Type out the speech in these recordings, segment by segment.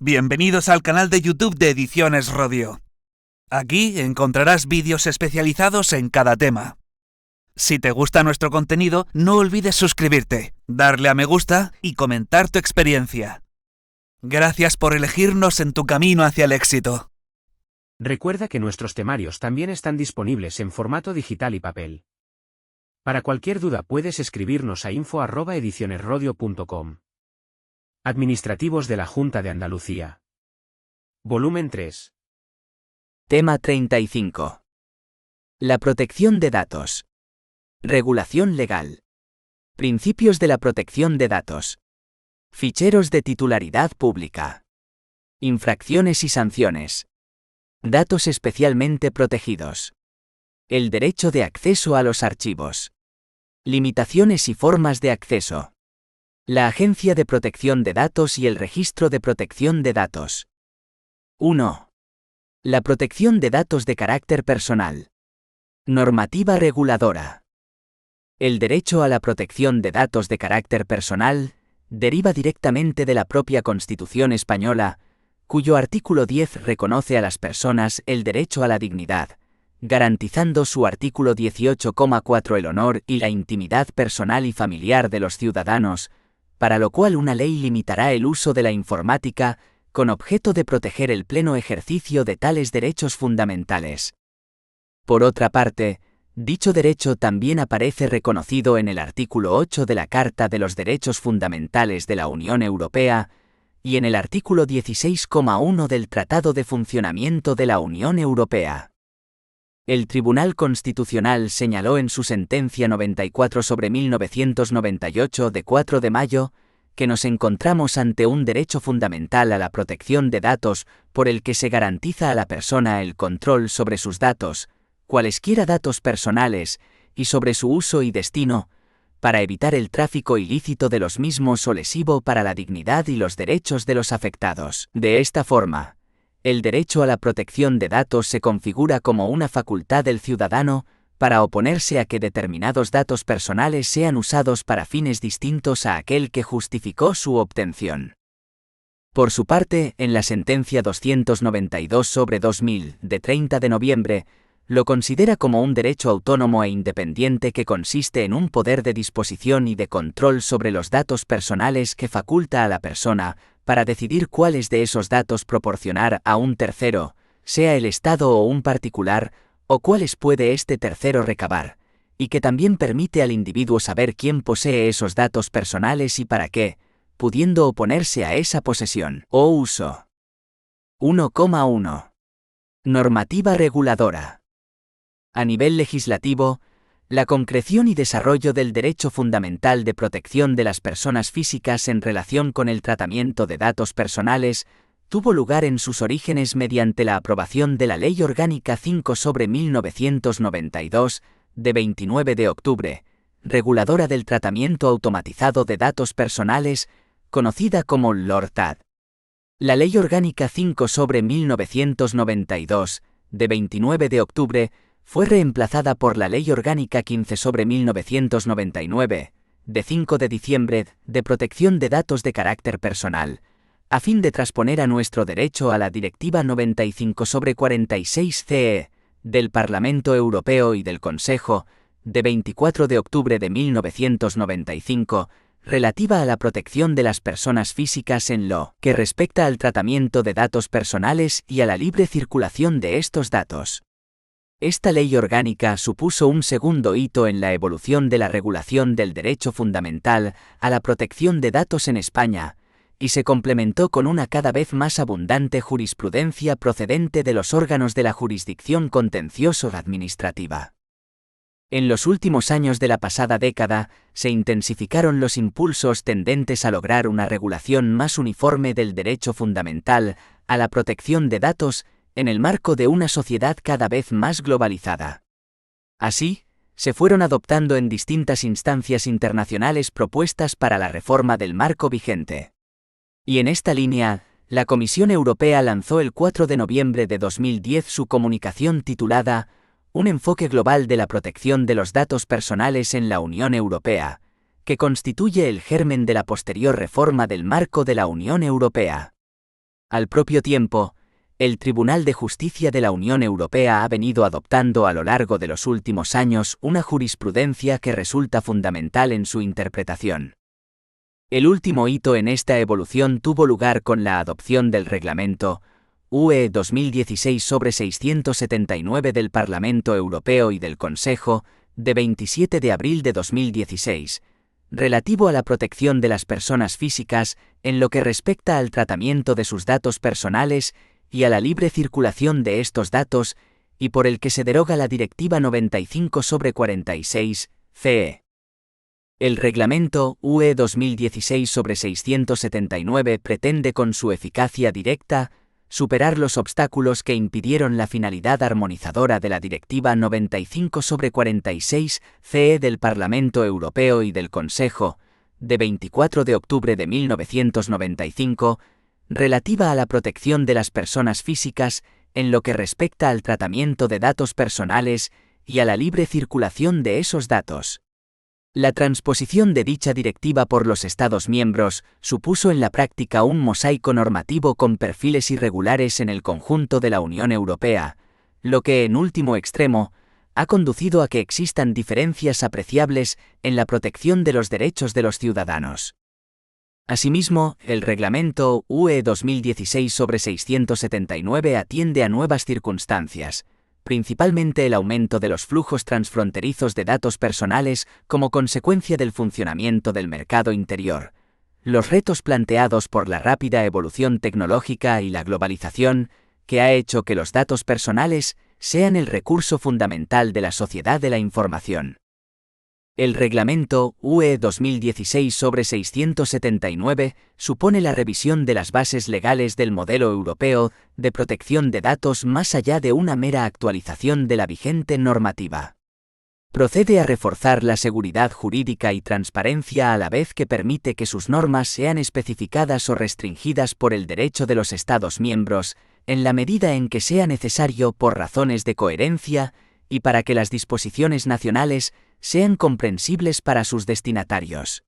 Bienvenidos al canal de YouTube de Ediciones Rodio. Aquí encontrarás vídeos especializados en cada tema. Si te gusta nuestro contenido, no olvides suscribirte, darle a me gusta y comentar tu experiencia. Gracias por elegirnos en tu camino hacia el éxito. Recuerda que nuestros temarios también están disponibles en formato digital y papel. Para cualquier duda puedes escribirnos a info@edicionesrodio.com. Administrativos de la Junta de Andalucía. Volumen 3. Tema 35. La protección de datos. Regulación legal. Principios de la protección de datos. Ficheros de titularidad pública. Infracciones y sanciones. Datos especialmente protegidos. El derecho de acceso a los archivos. Limitaciones y formas de acceso. La Agencia de Protección de Datos y el Registro de Protección de Datos. 1. La protección de datos de carácter personal. Normativa reguladora. El derecho a la protección de datos de carácter personal deriva directamente de la propia Constitución española, cuyo artículo 10 reconoce a las personas el derecho a la dignidad, garantizando su artículo 18,4 el honor y la intimidad personal y familiar de los ciudadanos, para lo cual una ley limitará el uso de la informática con objeto de proteger el pleno ejercicio de tales derechos fundamentales. Por otra parte, dicho derecho también aparece reconocido en el artículo 8 de la Carta de los Derechos Fundamentales de la Unión Europea y en el artículo 16,1 del Tratado de Funcionamiento de la Unión Europea. El Tribunal Constitucional señaló en su sentencia 94/1998 de 4 de mayo que nos encontramos ante un derecho fundamental a la protección de datos por el que se garantiza a la persona el control sobre sus datos, cualesquiera datos personales, y sobre su uso y destino, para evitar el tráfico ilícito de los mismos o lesivo para la dignidad y los derechos de los afectados. De esta forma, el derecho a la protección de datos se configura como una facultad del ciudadano para oponerse a que determinados datos personales sean usados para fines distintos a aquel que justificó su obtención. Por su parte, en la sentencia 292/2000 de 30 de noviembre, lo considera como un derecho autónomo e independiente que consiste en un poder de disposición y de control sobre los datos personales que faculta a la persona para decidir cuáles de esos datos proporcionar a un tercero, sea el Estado o un particular, o cuáles puede este tercero recabar, y que también permite al individuo saber quién posee esos datos personales y para qué, pudiendo oponerse a esa posesión o uso. 1,1. Normativa reguladora. A nivel legislativo, la concreción y desarrollo del derecho fundamental de protección de las personas físicas en relación con el tratamiento de datos personales tuvo lugar en sus orígenes mediante la aprobación de la Ley Orgánica 5/1992, de 29 de octubre, reguladora del tratamiento automatizado de datos personales, conocida como LORTAD. La Ley Orgánica 5/1992, de 29 de octubre, fue reemplazada por la Ley Orgánica 15/1999, de 5 de diciembre, de protección de datos de carácter personal, a fin de transponer a nuestro derecho a la Directiva 95/46/CE, del Parlamento Europeo y del Consejo, de 24 de octubre de 1995, relativa a la protección de las personas físicas en lo que respecta al tratamiento de datos personales y a la libre circulación de estos datos. Esta ley orgánica supuso un segundo hito en la evolución de la regulación del derecho fundamental a la protección de datos en España, y se complementó con una cada vez más abundante jurisprudencia procedente de los órganos de la jurisdicción contencioso-administrativa. En los últimos años de la pasada década, se intensificaron los impulsos tendentes a lograr una regulación más uniforme del derecho fundamental a la protección de datos en el marco de una sociedad cada vez más globalizada. Así, se fueron adoptando en distintas instancias internacionales propuestas para la reforma del marco vigente. Y en esta línea, la Comisión Europea lanzó el 4 de noviembre de 2010 su comunicación titulada Un enfoque global de la protección de los datos personales en la Unión Europea, que constituye el germen de la posterior reforma del marco de la Unión Europea. Al propio tiempo, el Tribunal de Justicia de la Unión Europea ha venido adoptando a lo largo de los últimos años una jurisprudencia que resulta fundamental en su interpretación. El último hito en esta evolución tuvo lugar con la adopción del Reglamento UE 2016/679 del Parlamento Europeo y del Consejo, de 27 de abril de 2016, relativo a la protección de las personas físicas en lo que respecta al tratamiento de sus datos personales y a la libre circulación de estos datos, y por el que se deroga la Directiva 95/46/CE. El Reglamento UE 2016/679 pretende con su eficacia directa superar los obstáculos que impidieron la finalidad armonizadora de la Directiva 95/46/CE del Parlamento Europeo y del Consejo, de 24 de octubre de 1995, relativa a la protección de las personas físicas en lo que respecta al tratamiento de datos personales y a la libre circulación de esos datos. La transposición de dicha directiva por los Estados miembros supuso en la práctica un mosaico normativo con perfiles irregulares en el conjunto de la Unión Europea, lo que, en último extremo, ha conducido a que existan diferencias apreciables en la protección de los derechos de los ciudadanos. Asimismo, el Reglamento UE 2016/679 atiende a nuevas circunstancias, principalmente el aumento de los flujos transfronterizos de datos personales como consecuencia del funcionamiento del mercado interior, los retos planteados por la rápida evolución tecnológica y la globalización, que ha hecho que los datos personales sean el recurso fundamental de la sociedad de la información. El Reglamento UE 2016/679 supone la revisión de las bases legales del modelo europeo de protección de datos más allá de una mera actualización de la vigente normativa. Procede a reforzar la seguridad jurídica y transparencia a la vez que permite que sus normas sean especificadas o restringidas por el derecho de los Estados miembros, en la medida en que sea necesario por razones de coherencia y para que las disposiciones nacionales sean comprensibles para sus destinatarios.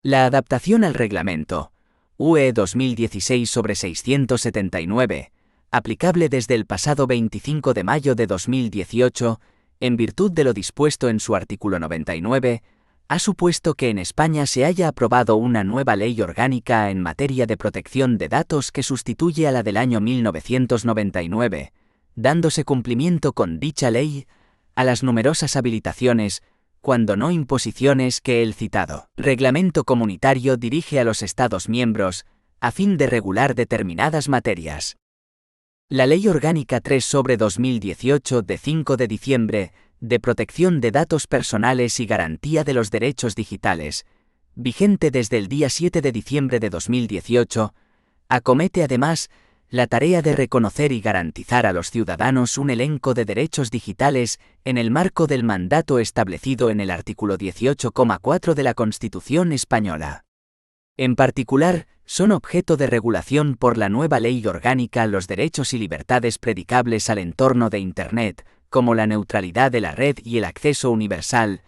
La adaptación al Reglamento UE 2016/679, aplicable desde el pasado 25 de mayo de 2018, en virtud de lo dispuesto en su artículo 99, ha supuesto que en España se haya aprobado una nueva ley orgánica en materia de protección de datos que sustituye a la del año 1999, dándose cumplimiento con dicha ley a las numerosas habilitaciones, cuando no imposiciones, que el citado Reglamento Comunitario dirige a los Estados miembros, a fin de regular determinadas materias. La Ley Orgánica 3/2018 de 5 de diciembre, de protección de datos personales y garantía de los derechos digitales, vigente desde el día 7 de diciembre de 2018, acomete además la tarea de reconocer y garantizar a los ciudadanos un elenco de derechos digitales en el marco del mandato establecido en el artículo 18,4 de la Constitución española. En particular, son objeto de regulación por la nueva ley orgánica los derechos y libertades predicables al entorno de Internet, como la neutralidad de la red y el acceso universal,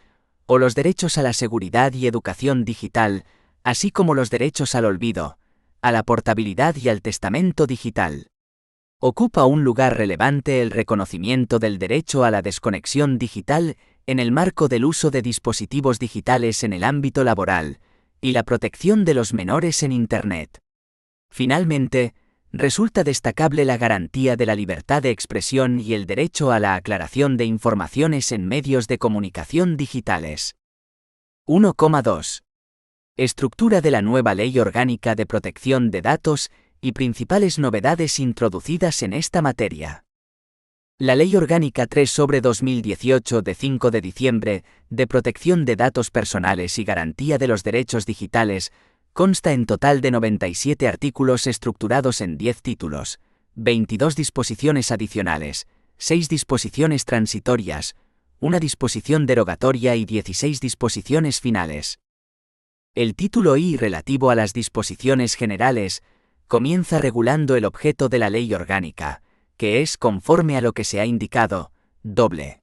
o los derechos a la seguridad y educación digital, así como los derechos al olvido, a la portabilidad y al testamento digital. Ocupa un lugar relevante el reconocimiento del derecho a la desconexión digital en el marco del uso de dispositivos digitales en el ámbito laboral, y la protección de los menores en Internet. Finalmente, resulta destacable la garantía de la libertad de expresión y el derecho a la aclaración de informaciones en medios de comunicación digitales. 1,2. Estructura de la nueva Ley Orgánica de Protección de Datos y principales novedades introducidas en esta materia. La Ley Orgánica 3/2018 de 5 de diciembre, de protección de datos personales y garantía de los derechos digitales, consta en total de 97 artículos estructurados en 10 títulos, 22 disposiciones adicionales, 6 disposiciones transitorias, una disposición derogatoria y 16 disposiciones finales. El título I, relativo a las disposiciones generales, comienza regulando el objeto de la ley orgánica, que es, conforme a lo que se ha indicado, doble.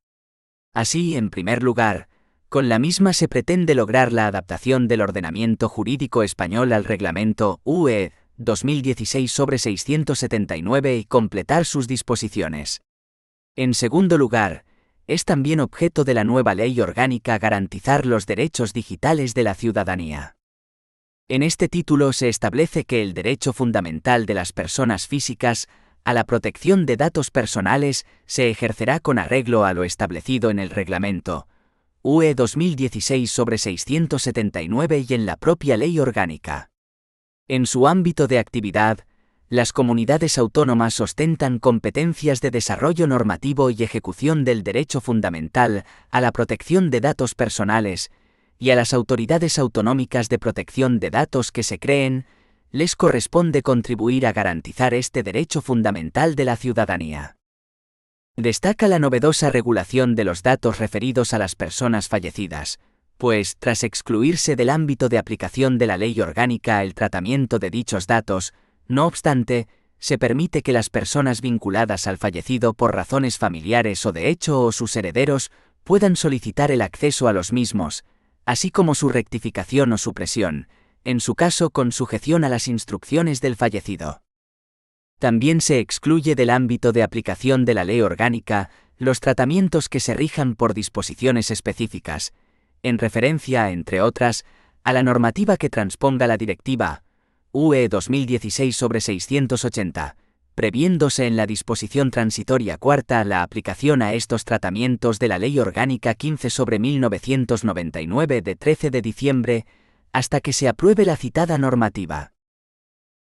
Así, en primer lugar, con la misma se pretende lograr la adaptación del ordenamiento jurídico español al Reglamento UE 2016/679 y completar sus disposiciones. En segundo lugar, es también objeto de la nueva Ley Orgánica garantizar los derechos digitales de la ciudadanía. En este título se establece que el derecho fundamental de las personas físicas a la protección de datos personales se ejercerá con arreglo a lo establecido en el Reglamento UE 2016/679 y en la propia Ley Orgánica. En su ámbito de actividad, las comunidades autónomas ostentan competencias de desarrollo normativo y ejecución del derecho fundamental a la protección de datos personales, y a las autoridades autonómicas de protección de datos que se creen, les corresponde contribuir a garantizar este derecho fundamental de la ciudadanía. Destaca la novedosa regulación de los datos referidos a las personas fallecidas, pues, tras excluirse del ámbito de aplicación de la Ley Orgánica el tratamiento de dichos datos, no obstante, se permite que las personas vinculadas al fallecido por razones familiares o de hecho o sus herederos puedan solicitar el acceso a los mismos, así como su rectificación o supresión, en su caso con sujeción a las instrucciones del fallecido. También se excluye del ámbito de aplicación de la Ley Orgánica los tratamientos que se rijan por disposiciones específicas, en referencia, entre otras, a la normativa que transponga la Directiva UE 2016/680, previéndose en la disposición transitoria cuarta la aplicación a estos tratamientos de la Ley Orgánica 15/1999 de 13 de diciembre, hasta que se apruebe la citada normativa.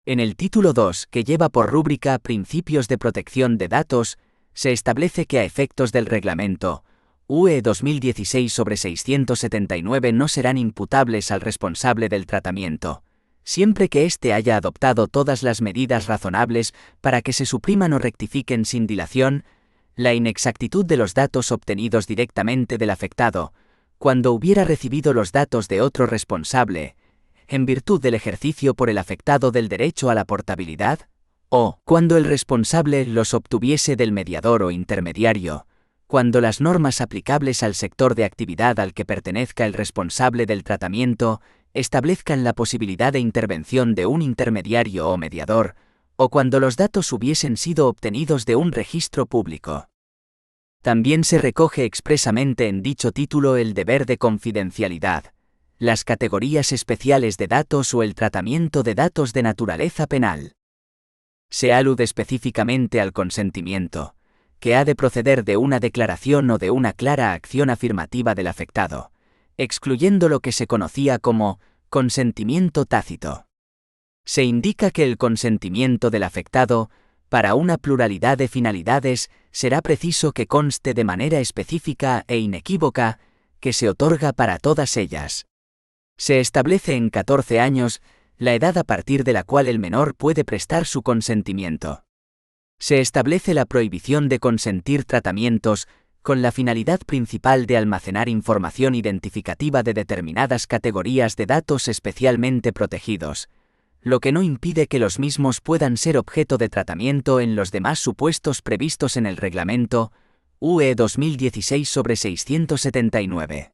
En el título 2, que lleva por rúbrica Principios de protección de datos, se establece que a efectos del Reglamento UE 2016/679 no serán imputables al responsable del tratamiento, siempre que éste haya adoptado todas las medidas razonables para que se supriman o rectifiquen sin dilación la inexactitud de los datos obtenidos directamente del afectado, cuando hubiera recibido los datos de otro responsable, en virtud del ejercicio por el afectado del derecho a la portabilidad, o cuando el responsable los obtuviese del mediador o intermediario, cuando las normas aplicables al sector de actividad al que pertenezca el responsable del tratamiento establezcan la posibilidad de intervención de un intermediario o mediador, o cuando los datos hubiesen sido obtenidos de un registro público. También se recoge expresamente en dicho título el deber de confidencialidad, las categorías especiales de datos o el tratamiento de datos de naturaleza penal. Se alude específicamente al consentimiento, que ha de proceder de una declaración o de una clara acción afirmativa del afectado, excluyendo lo que se conocía como consentimiento tácito. Se indica que el consentimiento del afectado, para una pluralidad de finalidades, será preciso que conste de manera específica e inequívoca, que se otorga para todas ellas. Se establece en 14 años la edad a partir de la cual el menor puede prestar su consentimiento. Se establece la prohibición de consentir tratamientos con la finalidad principal de almacenar información identificativa de determinadas categorías de datos especialmente protegidos, lo que no impide que los mismos puedan ser objeto de tratamiento en los demás supuestos previstos en el Reglamento UE 2016/679.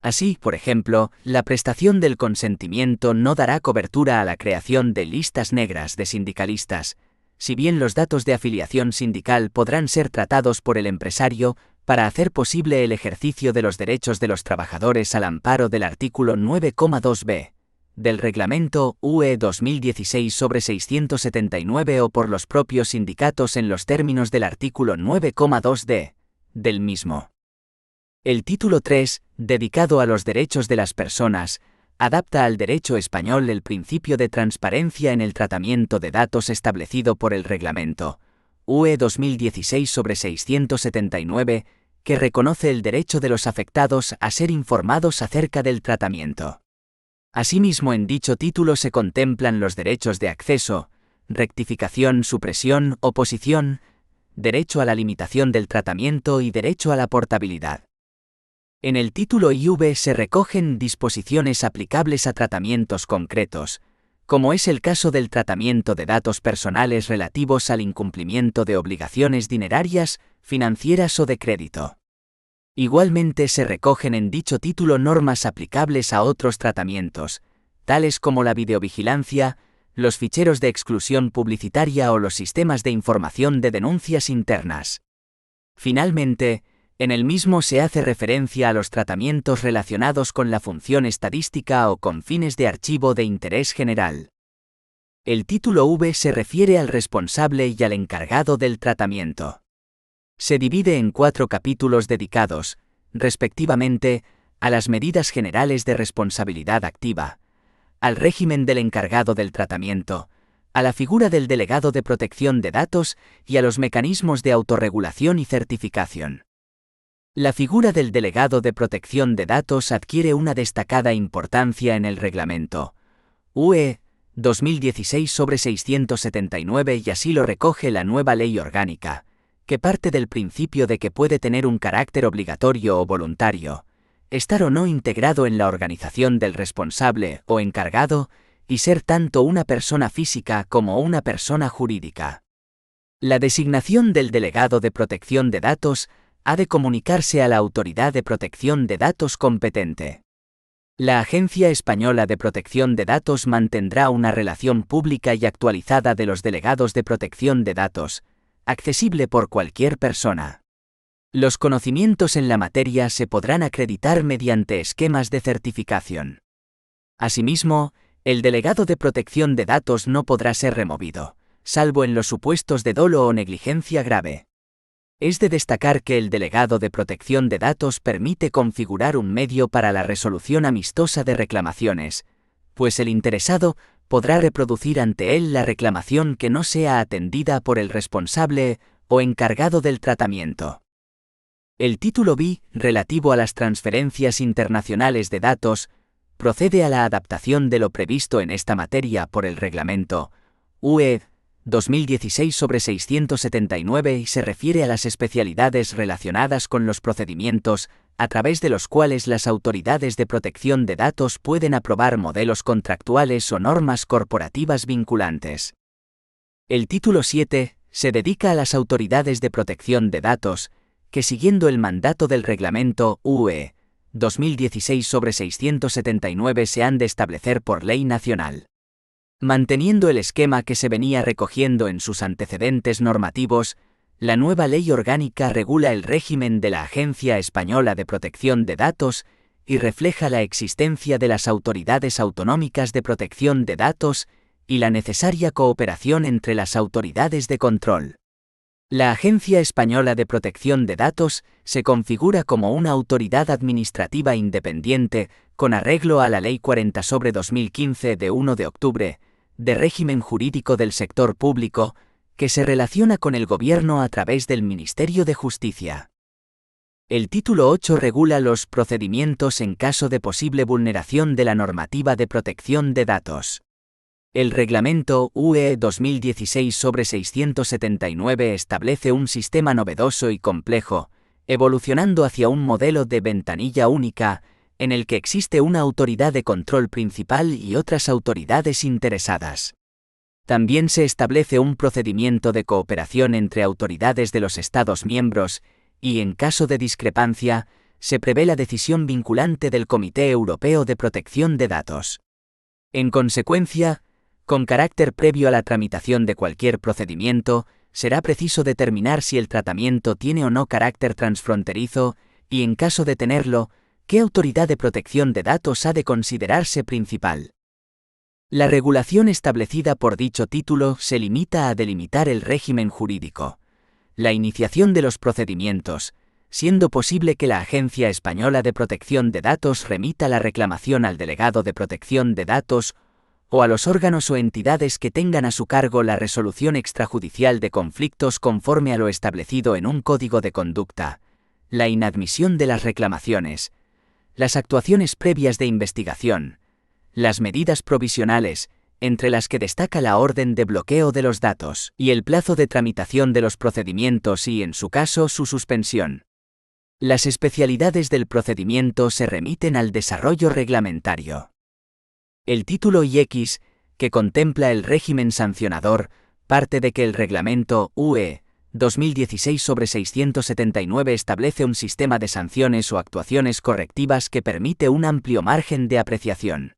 Así, por ejemplo, la prestación del consentimiento no dará cobertura a la creación de listas negras de sindicalistas, si bien los datos de afiliación sindical podrán ser tratados por el empresario para hacer posible el ejercicio de los derechos de los trabajadores al amparo del artículo 9,2b del Reglamento UE 2016/679 o por los propios sindicatos en los términos del artículo 9,2d del mismo. El título 3, dedicado a los derechos de las personas, adapta al derecho español el principio de transparencia en el tratamiento de datos establecido por el Reglamento UE 2016/679, que reconoce el derecho de los afectados a ser informados acerca del tratamiento. Asimismo, en dicho título se contemplan los derechos de acceso, rectificación, supresión, oposición, derecho a la limitación del tratamiento y derecho a la portabilidad. En el título IV se recogen disposiciones aplicables a tratamientos concretos, como es el caso del tratamiento de datos personales relativos al incumplimiento de obligaciones dinerarias, financieras o de crédito. Igualmente se recogen en dicho título normas aplicables a otros tratamientos, tales como la videovigilancia, los ficheros de exclusión publicitaria o los sistemas de información de denuncias internas. Finalmente, en el mismo se hace referencia a los tratamientos relacionados con la función estadística o con fines de archivo de interés general. El título V se refiere al responsable y al encargado del tratamiento. Se divide en 4 capítulos dedicados, respectivamente, a las medidas generales de responsabilidad activa, al régimen del encargado del tratamiento, a la figura del delegado de protección de datos y a los mecanismos de autorregulación y certificación. La figura del delegado de protección de datos adquiere una destacada importancia en el reglamento UE 2016/679 y así lo recoge la nueva ley orgánica, que parte del principio de que puede tener un carácter obligatorio o voluntario, estar o no integrado en la organización del responsable o encargado, y ser tanto una persona física como una persona jurídica. La designación del delegado de protección de datos ha de comunicarse a la autoridad de protección de datos competente. La Agencia Española de Protección de Datos mantendrá una relación pública y actualizada de los delegados de protección de datos, accesible por cualquier persona. Los conocimientos en la materia se podrán acreditar mediante esquemas de certificación. Asimismo, el delegado de protección de datos no podrá ser removido, salvo en los supuestos de dolo o negligencia grave. Es de destacar que el delegado de protección de datos permite configurar un medio para la resolución amistosa de reclamaciones, pues el interesado podrá reproducir ante él la reclamación que no sea atendida por el responsable o encargado del tratamiento. El título B, relativo a las transferencias internacionales de datos, procede a la adaptación de lo previsto en esta materia por el reglamento UE 2016/679 y se refiere a las especialidades relacionadas con los procedimientos a través de los cuales las autoridades de protección de datos pueden aprobar modelos contractuales o normas corporativas vinculantes. El título 7 se dedica a las autoridades de protección de datos, que siguiendo el mandato del reglamento UE 2016/679 se han de establecer por ley nacional. Manteniendo el esquema que se venía recogiendo en sus antecedentes normativos, la nueva ley orgánica regula el régimen de la Agencia Española de Protección de Datos y refleja la existencia de las autoridades autonómicas de protección de datos y la necesaria cooperación entre las autoridades de control. La Agencia Española de Protección de Datos se configura como una autoridad administrativa independiente con arreglo a la Ley 40/2015 de 1 de octubre, de régimen jurídico del sector público, que se relaciona con el Gobierno a través del Ministerio de Justicia. El título 8 regula los procedimientos en caso de posible vulneración de la normativa de protección de datos. El reglamento UE 2016/679 establece un sistema novedoso y complejo, evolucionando hacia un modelo de ventanilla única, en el que existe una autoridad de control principal y otras autoridades interesadas. También se establece un procedimiento de cooperación entre autoridades de los Estados miembros y, en caso de discrepancia, se prevé la decisión vinculante del Comité Europeo de Protección de Datos. En consecuencia, con carácter previo a la tramitación de cualquier procedimiento, será preciso determinar si el tratamiento tiene o no carácter transfronterizo y, en caso de tenerlo, ¿qué autoridad de protección de datos ha de considerarse principal? La regulación establecida por dicho título se limita a delimitar el régimen jurídico, la iniciación de los procedimientos, siendo posible que la Agencia Española de Protección de Datos remita la reclamación al delegado de protección de datos o a los órganos o entidades que tengan a su cargo la resolución extrajudicial de conflictos conforme a lo establecido en un código de conducta, la inadmisión de las reclamaciones, las actuaciones previas de investigación, las medidas provisionales, entre las que destaca la orden de bloqueo de los datos, y el plazo de tramitación de los procedimientos y, en su caso, su suspensión. Las especialidades del procedimiento se remiten al desarrollo reglamentario. El título IX, que contempla el régimen sancionador, parte de que el reglamento UE 2016/679 establece un sistema de sanciones o actuaciones correctivas que permite un amplio margen de apreciación.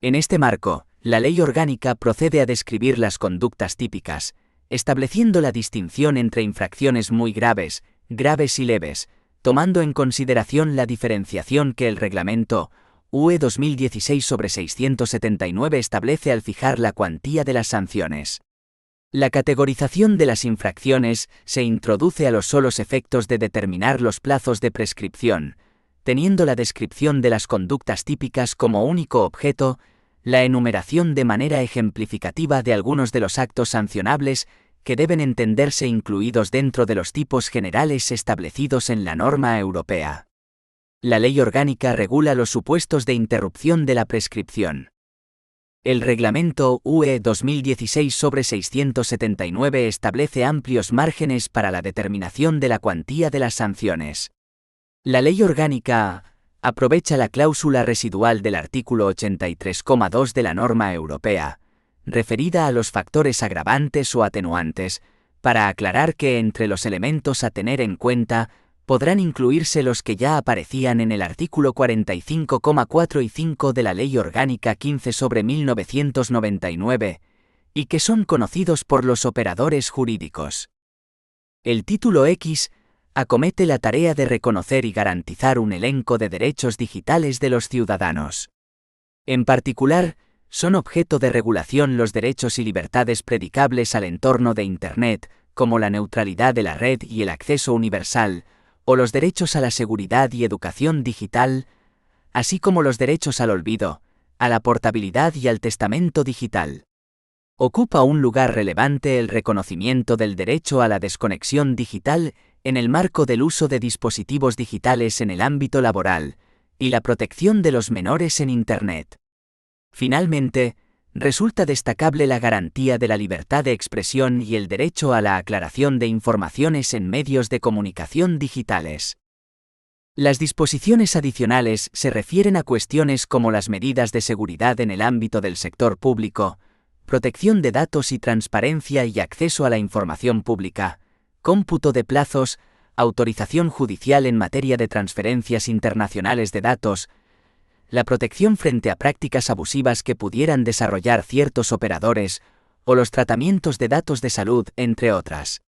En este marco, La ley orgánica procede a describir las conductas típicas, estableciendo la distinción entre infracciones muy graves, graves y leves, tomando en consideración la diferenciación que el reglamento UE 2016/679 establece al fijar la cuantía de las sanciones. La categorización de las infracciones se introduce a los solos efectos de determinar los plazos de prescripción, teniendo la descripción de las conductas típicas como único objeto, la enumeración de manera ejemplificativa de algunos de los actos sancionables que deben entenderse incluidos dentro de los tipos generales establecidos en la norma europea. La ley orgánica regula los supuestos de interrupción de la prescripción. El reglamento UE 2016/679 establece amplios márgenes para la determinación de la cuantía de las sanciones. La ley orgánica aprovecha la cláusula residual del artículo 83,2 de la norma europea, referida a los factores agravantes o atenuantes, para aclarar que entre los elementos a tener en cuenta podrán incluirse los que ya aparecían en el artículo 45,4 y 5 de la Ley Orgánica 15/1999, y que son conocidos por los operadores jurídicos. El título X acomete la tarea de reconocer y garantizar un elenco de derechos digitales de los ciudadanos. En particular, son objeto de regulación los derechos y libertades predicables al entorno de Internet, como la neutralidad de la red y el acceso universal, o los derechos a la seguridad y educación digital, así como los derechos al olvido, a la portabilidad y al testamento digital. Ocupa un lugar relevante el reconocimiento del derecho a la desconexión digital en el marco del uso de dispositivos digitales en el ámbito laboral, y la protección de los menores en Internet. Finalmente, resulta destacable la garantía de la libertad de expresión y el derecho a la aclaración de informaciones en medios de comunicación digitales. Las disposiciones adicionales se refieren a cuestiones como las medidas de seguridad en el ámbito del sector público, protección de datos y transparencia y acceso a la información pública, cómputo de plazos, autorización judicial en materia de transferencias internacionales de datos, la protección frente a prácticas abusivas que pudieran desarrollar ciertos operadores, o los tratamientos de datos de salud, entre otras.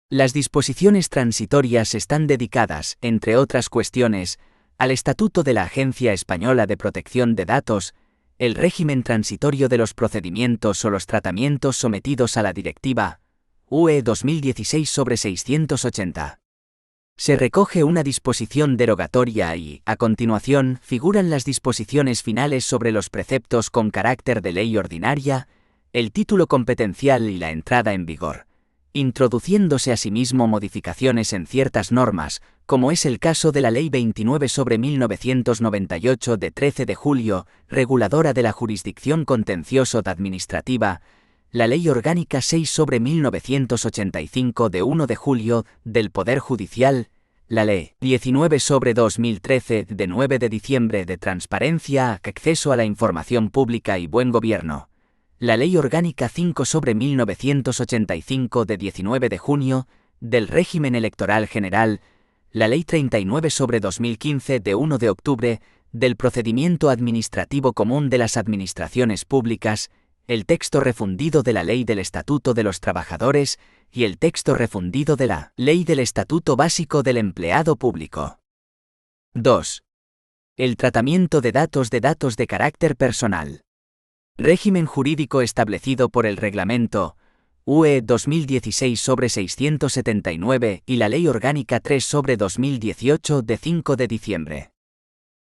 Las disposiciones transitorias están dedicadas, entre otras cuestiones, al Estatuto de la Agencia Española de Protección de Datos, el régimen transitorio de los procedimientos o los tratamientos sometidos a la Directiva UE 2016/680. Se recoge una disposición derogatoria y, a continuación, figuran las disposiciones finales sobre los preceptos con carácter de ley ordinaria, el título competencial y la entrada en vigor, introduciéndose asimismo modificaciones en ciertas normas, como es el caso de la Ley 29/1998 de 13 de julio, reguladora de la jurisdicción contencioso-administrativa, la Ley Orgánica 6/1985 de 1 de julio del Poder Judicial, la Ley 19/2013 de 9 de diciembre de Transparencia, Acceso a la Información Pública y Buen Gobierno, la Ley Orgánica 5/1985 de 19 de junio del Régimen Electoral General, la Ley 39/2015 de 1 de octubre del Procedimiento Administrativo Común de las Administraciones Públicas, el texto refundido de la Ley del Estatuto de los Trabajadores y el texto refundido de la Ley del Estatuto Básico del Empleado Público. 2. El tratamiento de datos de carácter personal. Régimen jurídico establecido por el Reglamento UE 2016/679 y la Ley Orgánica 3/2018 de 5 de diciembre.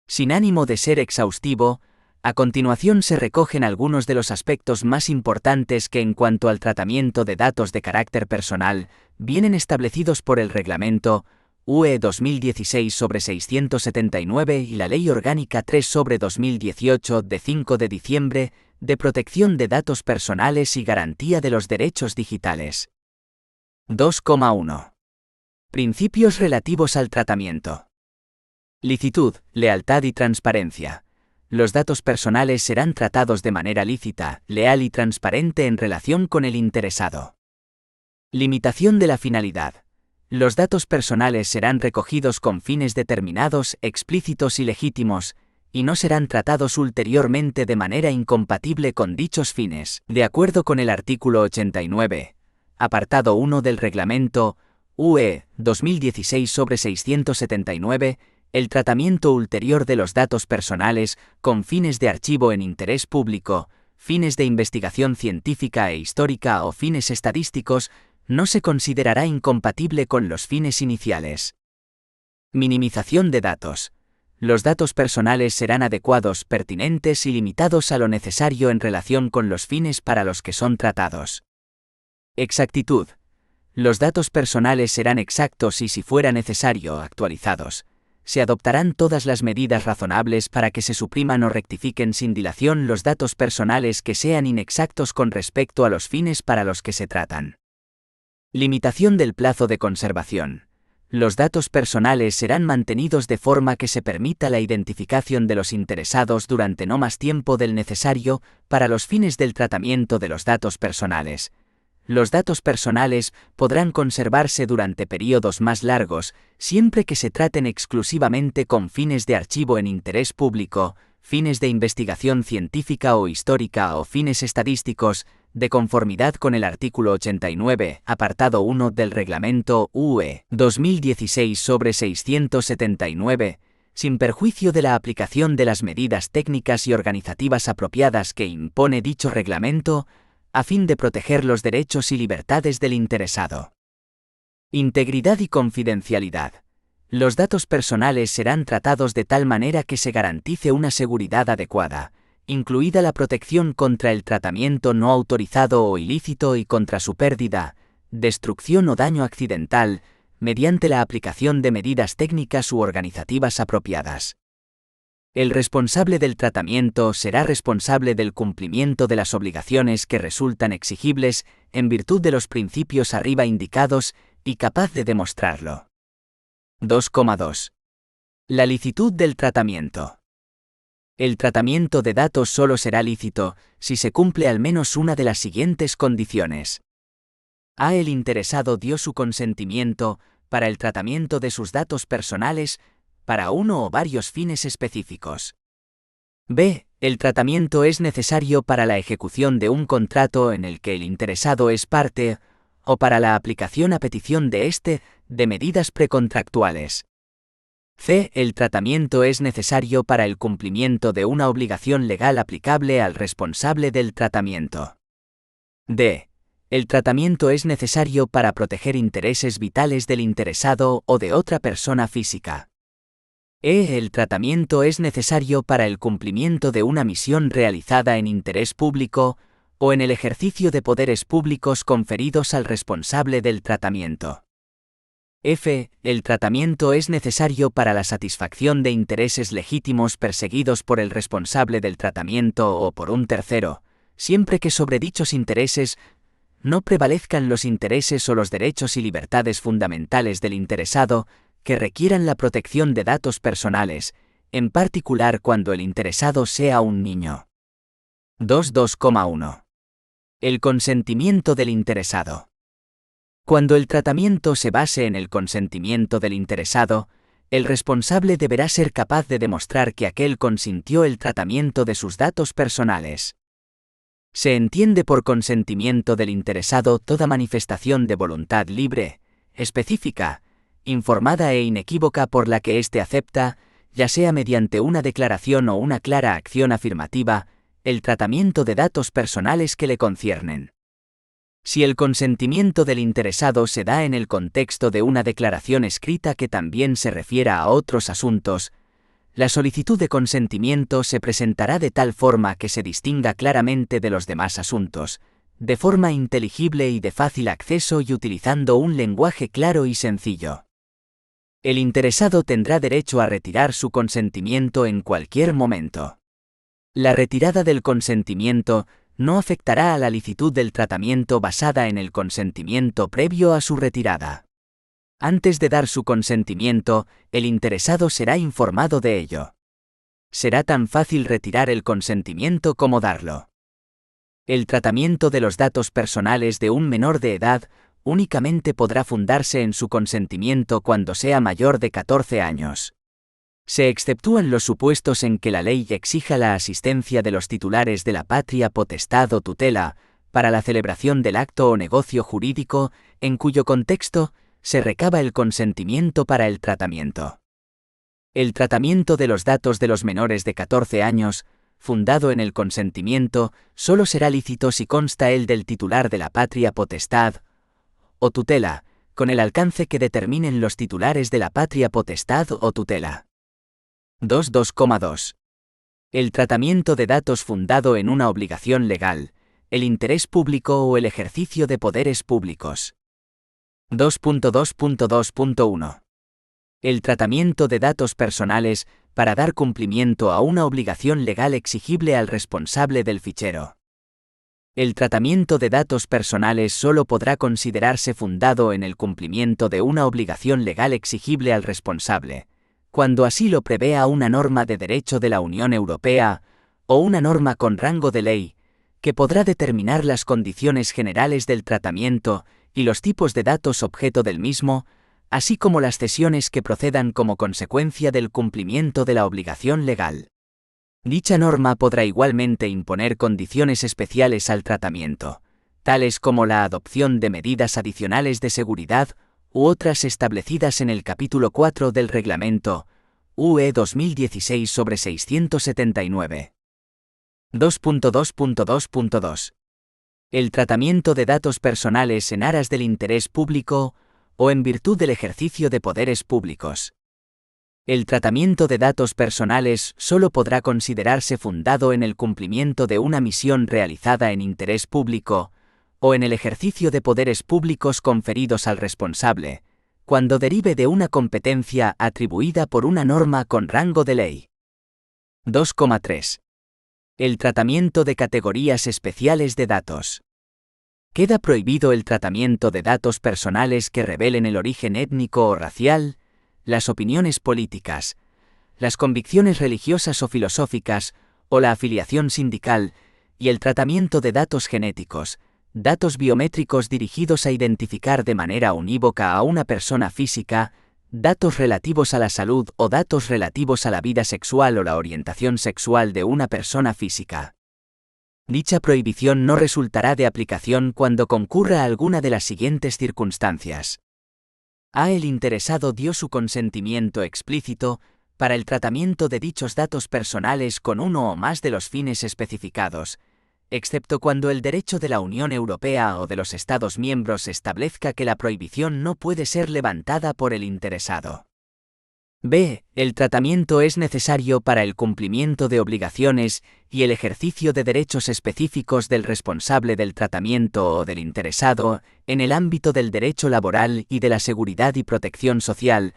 Sin ánimo de ser exhaustivo, a continuación se recogen algunos de los aspectos más importantes que en cuanto al tratamiento de datos de carácter personal, vienen establecidos por el Reglamento UE 2016/679 y la Ley Orgánica 3/2018 de 5 de diciembre de protección de datos personales y garantía de los derechos digitales. 2,1. Principios relativos al tratamiento. Licitud, lealtad y transparencia. Los datos personales serán tratados de manera lícita, leal y transparente en relación con el interesado. Limitación de la finalidad. Los datos personales serán recogidos con fines determinados, explícitos y legítimos, y no serán tratados ulteriormente de manera incompatible con dichos fines. De acuerdo con el artículo 89, apartado 1 del Reglamento UE 2016/679, el tratamiento ulterior de los datos personales con fines de archivo en interés público, fines de investigación científica e histórica o fines estadísticos no se considerará incompatible con los fines iniciales. Minimización de datos. Los datos personales serán adecuados, pertinentes y limitados a lo necesario en relación con los fines para los que son tratados. Exactitud. Los datos personales serán exactos y, si fuera necesario, actualizados. Se adoptarán todas las medidas razonables para que se supriman o rectifiquen sin dilación los datos personales que sean inexactos con respecto a los fines para los que se tratan. Limitación del plazo de conservación. Los datos personales serán mantenidos de forma que se permita la identificación de los interesados durante no más tiempo del necesario para los fines del tratamiento de los datos personales. Los datos personales podrán conservarse durante períodos más largos, siempre que se traten exclusivamente con fines de archivo en interés público, fines de investigación científica o histórica o fines estadísticos, de conformidad con el artículo 89, apartado 1 del Reglamento UE 2016/679, sin perjuicio de la aplicación de las medidas técnicas y organizativas apropiadas que impone dicho reglamento, a fin de proteger los derechos y libertades del interesado. Integridad y confidencialidad. Los datos personales serán tratados de tal manera que se garantice una seguridad adecuada, incluida la protección contra el tratamiento no autorizado o ilícito y contra su pérdida, destrucción o daño accidental, mediante la aplicación de medidas técnicas u organizativas apropiadas. El responsable del tratamiento será responsable del cumplimiento de las obligaciones que resultan exigibles en virtud de los principios arriba indicados y capaz de demostrarlo. 2,2. La licitud del tratamiento. El tratamiento de datos solo será lícito si se cumple al menos una de las siguientes condiciones. A. El interesado dio su consentimiento para el tratamiento de sus datos personales para uno o varios fines específicos. B. El tratamiento es necesario para la ejecución de un contrato en el que el interesado es parte, o para la aplicación a petición de éste de medidas precontractuales. C. El tratamiento es necesario para el cumplimiento de una obligación legal aplicable al responsable del tratamiento. D. El tratamiento es necesario para proteger intereses vitales del interesado o de otra persona física. E. El tratamiento es necesario para el cumplimiento de una misión realizada en interés público o en el ejercicio de poderes públicos conferidos al responsable del tratamiento. F. El tratamiento es necesario para la satisfacción de intereses legítimos perseguidos por el responsable del tratamiento o por un tercero, siempre que sobre dichos intereses no prevalezcan los intereses o los derechos y libertades fundamentales del interesado que requieran la protección de datos personales, en particular cuando el interesado sea un niño. 2.2,1. El consentimiento del interesado. Cuando el tratamiento se base en el consentimiento del interesado, el responsable deberá ser capaz de demostrar que aquel consintió el tratamiento de sus datos personales. Se entiende por consentimiento del interesado toda manifestación de voluntad libre, específica, informada e inequívoca por la que éste acepta, ya sea mediante una declaración o una clara acción afirmativa, el tratamiento de datos personales que le conciernen. Si el consentimiento del interesado se da en el contexto de una declaración escrita que también se refiera a otros asuntos, la solicitud de consentimiento se presentará de tal forma que se distinga claramente de los demás asuntos, de forma inteligible y de fácil acceso y utilizando un lenguaje claro y sencillo. El interesado tendrá derecho a retirar su consentimiento en cualquier momento. La retirada del consentimiento no afectará a la licitud del tratamiento basada en el consentimiento previo a su retirada. Antes de dar su consentimiento, el interesado será informado de ello. Será tan fácil retirar el consentimiento como darlo. El tratamiento de los datos personales de un menor de edad únicamente podrá fundarse en su consentimiento cuando sea mayor de 14 años. Se exceptúan los supuestos en que la ley exija la asistencia de los titulares de la patria potestad o tutela para la celebración del acto o negocio jurídico en cuyo contexto se recaba el consentimiento para el tratamiento. El tratamiento de los datos de los menores de 14 años, fundado en el consentimiento, solo será lícito si consta el del titular de la patria potestad o tutela, con el alcance que determinen los titulares de la patria potestad o tutela. 2.2,2. El tratamiento de datos fundado en una obligación legal, el interés público o el ejercicio de poderes públicos. 2.2.2.1. El tratamiento de datos personales para dar cumplimiento a una obligación legal exigible al responsable del fichero. El tratamiento de datos personales solo podrá considerarse fundado en el cumplimiento de una obligación legal exigible al responsable, cuando así lo prevea una norma de derecho de la Unión Europea, o una norma con rango de ley, que podrá determinar las condiciones generales del tratamiento y los tipos de datos objeto del mismo, así como las cesiones que procedan como consecuencia del cumplimiento de la obligación legal. Dicha norma podrá igualmente imponer condiciones especiales al tratamiento, tales como la adopción de medidas adicionales de seguridad u otras establecidas en el capítulo 4 del Reglamento UE 2016/679. 2.2.2.2. El tratamiento de datos personales en aras del interés público o en virtud del ejercicio de poderes públicos. El tratamiento de datos personales solo podrá considerarse fundado en el cumplimiento de una misión realizada en interés público o en el ejercicio de poderes públicos conferidos al responsable, cuando derive de una competencia atribuida por una norma con rango de ley. 2,3. El tratamiento de categorías especiales de datos. Queda prohibido el tratamiento de datos personales que revelen el origen étnico o racial, las opiniones políticas, las convicciones religiosas o filosóficas, o la afiliación sindical, y el tratamiento de datos genéticos, datos biométricos dirigidos a identificar de manera unívoca a una persona física, datos relativos a la salud o datos relativos a la vida sexual o la orientación sexual de una persona física. Dicha prohibición no resultará de aplicación cuando concurra alguna de las siguientes circunstancias. A. El interesado dio su consentimiento explícito para el tratamiento de dichos datos personales con uno o más de los fines especificados, excepto cuando el derecho de la Unión Europea o de los Estados miembros establezca que la prohibición no puede ser levantada por el interesado. B. El tratamiento es necesario para el cumplimiento de obligaciones y el ejercicio de derechos específicos del responsable del tratamiento o del interesado en el ámbito del derecho laboral y de la seguridad y protección social,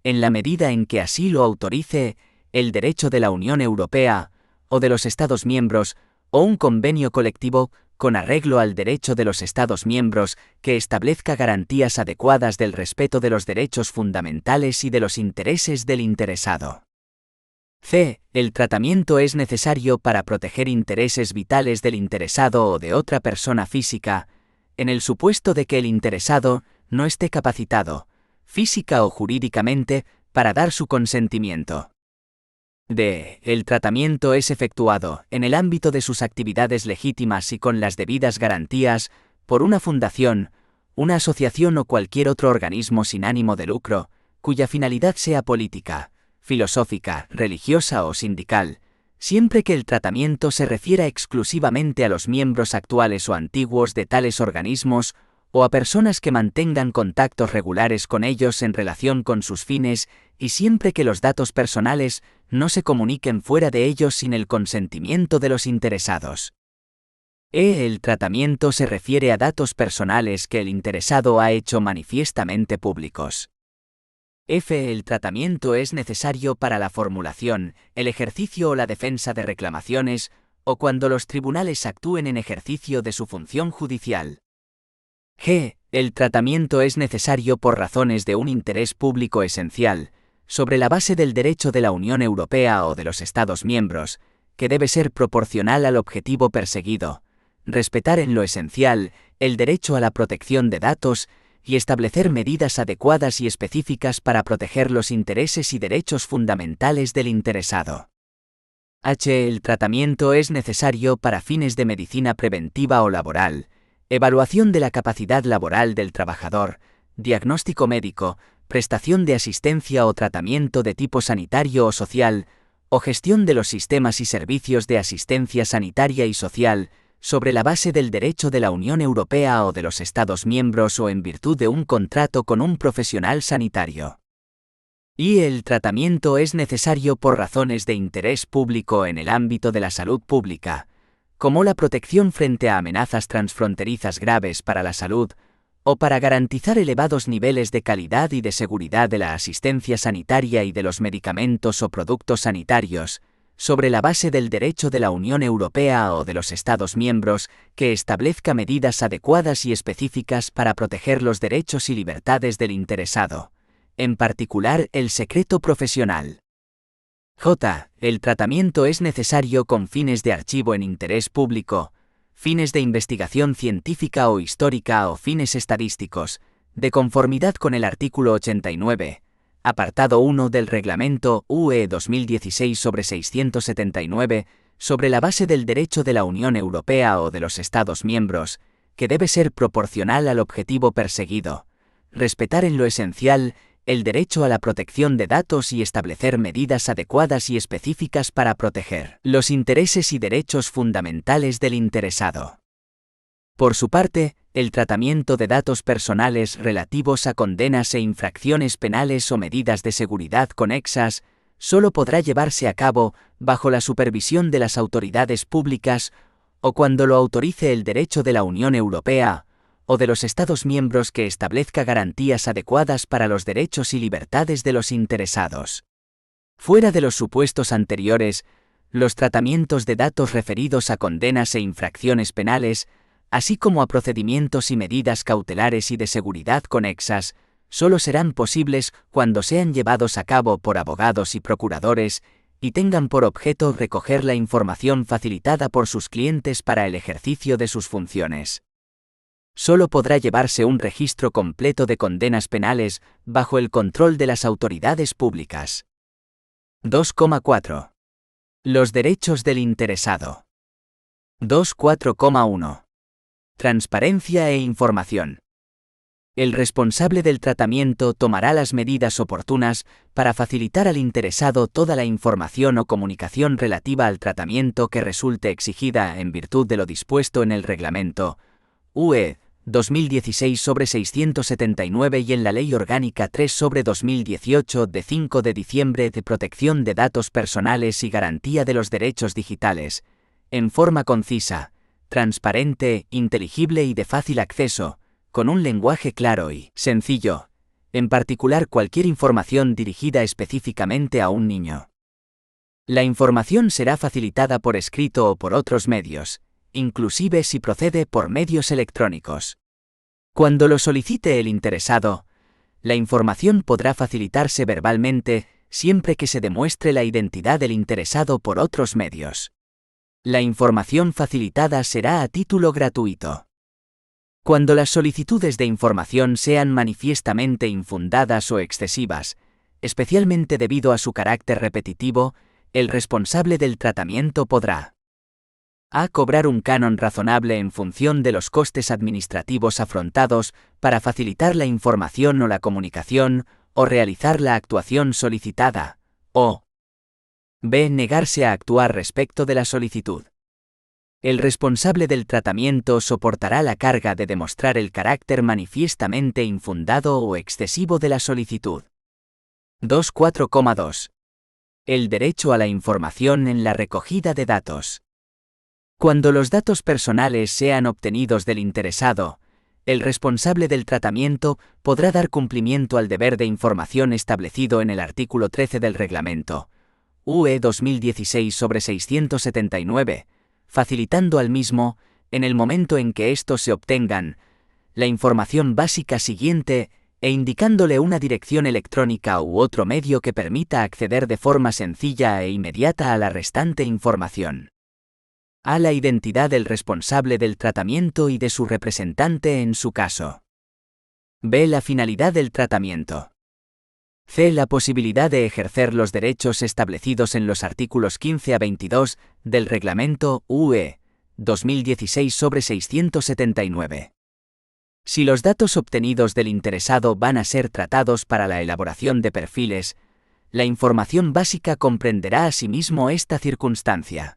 en la medida en que así lo autorice el derecho de la Unión Europea o de los Estados miembros o un convenio colectivo con arreglo al derecho de los Estados miembros que establezca garantías adecuadas del respeto de los derechos fundamentales y de los intereses del interesado. C. El tratamiento es necesario para proteger intereses vitales del interesado o de otra persona física, en el supuesto de que el interesado no esté capacitado, física o jurídicamente, para dar su consentimiento. D. El tratamiento es efectuado, en el ámbito de sus actividades legítimas y con las debidas garantías, por una fundación, una asociación o cualquier otro organismo sin ánimo de lucro, cuya finalidad sea política, filosófica, religiosa o sindical, siempre que el tratamiento se refiera exclusivamente a los miembros actuales o antiguos de tales organismos o a personas que mantengan contactos regulares con ellos en relación con sus fines y siempre que los datos personales no se comuniquen fuera de ellos sin el consentimiento de los interesados. E. El tratamiento se refiere a datos personales que el interesado ha hecho manifiestamente públicos. F. El tratamiento es necesario para la formulación, el ejercicio o la defensa de reclamaciones, o cuando los tribunales actúen en ejercicio de su función judicial. G. El tratamiento es necesario por razones de un interés público esencial, sobre la base del derecho de la Unión Europea o de los Estados miembros, que debe ser proporcional al objetivo perseguido, respetar en lo esencial el derecho a la protección de datos y establecer medidas adecuadas y específicas para proteger los intereses y derechos fundamentales del interesado. H. El tratamiento es necesario para fines de medicina preventiva o laboral, evaluación de la capacidad laboral del trabajador, diagnóstico médico, prestación de asistencia o tratamiento de tipo sanitario o social, o gestión de los sistemas y servicios de asistencia sanitaria y social, sobre la base del derecho de la Unión Europea o de los Estados miembros o en virtud de un contrato con un profesional sanitario. Y el tratamiento es necesario por razones de interés público en el ámbito de la salud pública, como la protección frente a amenazas transfronterizas graves para la salud, o para garantizar elevados niveles de calidad y de seguridad de la asistencia sanitaria y de los medicamentos o productos sanitarios, sobre la base del derecho de la Unión Europea o de los Estados miembros, que establezca medidas adecuadas y específicas para proteger los derechos y libertades del interesado, en particular el secreto profesional. J. El tratamiento es necesario con fines de archivo en interés público, fines de investigación científica o histórica o fines estadísticos, de conformidad con el artículo 89, apartado 1 del Reglamento UE 2016/679, sobre la base del derecho de la Unión Europea o de los Estados miembros, que debe ser proporcional al objetivo perseguido, respetar en lo esencial el derecho a la protección de datos y establecer medidas adecuadas y específicas para proteger los intereses y derechos fundamentales del interesado. Por su parte, el tratamiento de datos personales relativos a condenas e infracciones penales o medidas de seguridad conexas solo podrá llevarse a cabo bajo la supervisión de las autoridades públicas o cuando lo autorice el derecho de la Unión Europea o de los Estados miembros que establezca garantías adecuadas para los derechos y libertades de los interesados. Fuera de los supuestos anteriores, los tratamientos de datos referidos a condenas e infracciones penales, así como a procedimientos y medidas cautelares y de seguridad conexas, solo serán posibles cuando sean llevados a cabo por abogados y procuradores y tengan por objeto recoger la información facilitada por sus clientes para el ejercicio de sus funciones. Solo podrá llevarse un registro completo de condenas penales bajo el control de las autoridades públicas. 2,4. Los derechos del interesado. 2.4,1. Transparencia e información. El responsable del tratamiento tomará las medidas oportunas para facilitar al interesado toda la información o comunicación relativa al tratamiento que resulte exigida en virtud de lo dispuesto en el Reglamento UE 2016/679 y en la Ley Orgánica 3/2018 de 5 de diciembre de Protección de Datos Personales y Garantía de los Derechos Digitales, en forma concisa, transparente, inteligible y de fácil acceso, con un lenguaje claro y sencillo, en particular cualquier información dirigida específicamente a un niño. La información será facilitada por escrito o por otros medios, inclusive si procede por medios electrónicos. Cuando lo solicite el interesado, la información podrá facilitarse verbalmente siempre que se demuestre la identidad del interesado por otros medios. La información facilitada será a título gratuito. Cuando las solicitudes de información sean manifiestamente infundadas o excesivas, especialmente debido a su carácter repetitivo, el responsable del tratamiento podrá a. Cobrar un canon razonable en función de los costes administrativos afrontados para facilitar la información o la comunicación, o realizar la actuación solicitada, o b. Negarse a actuar respecto de la solicitud. El responsable del tratamiento soportará la carga de demostrar el carácter manifiestamente infundado o excesivo de la solicitud. 2.4,2. El derecho a la información en la recogida de datos. Cuando los datos personales sean obtenidos del interesado, el responsable del tratamiento podrá dar cumplimiento al deber de información establecido en el artículo 13 del Reglamento UE 2016/679, facilitando al mismo, en el momento en que estos se obtengan, la información básica siguiente e indicándole una dirección electrónica u otro medio que permita acceder de forma sencilla e inmediata a la restante información. A. La identidad del responsable del tratamiento y de su representante en su caso. B. La finalidad del tratamiento. C. La posibilidad de ejercer los derechos establecidos en los artículos 15 a 22 del Reglamento UE 2016/679. Si los datos obtenidos del interesado van a ser tratados para la elaboración de perfiles, la información básica comprenderá asimismo esta circunstancia.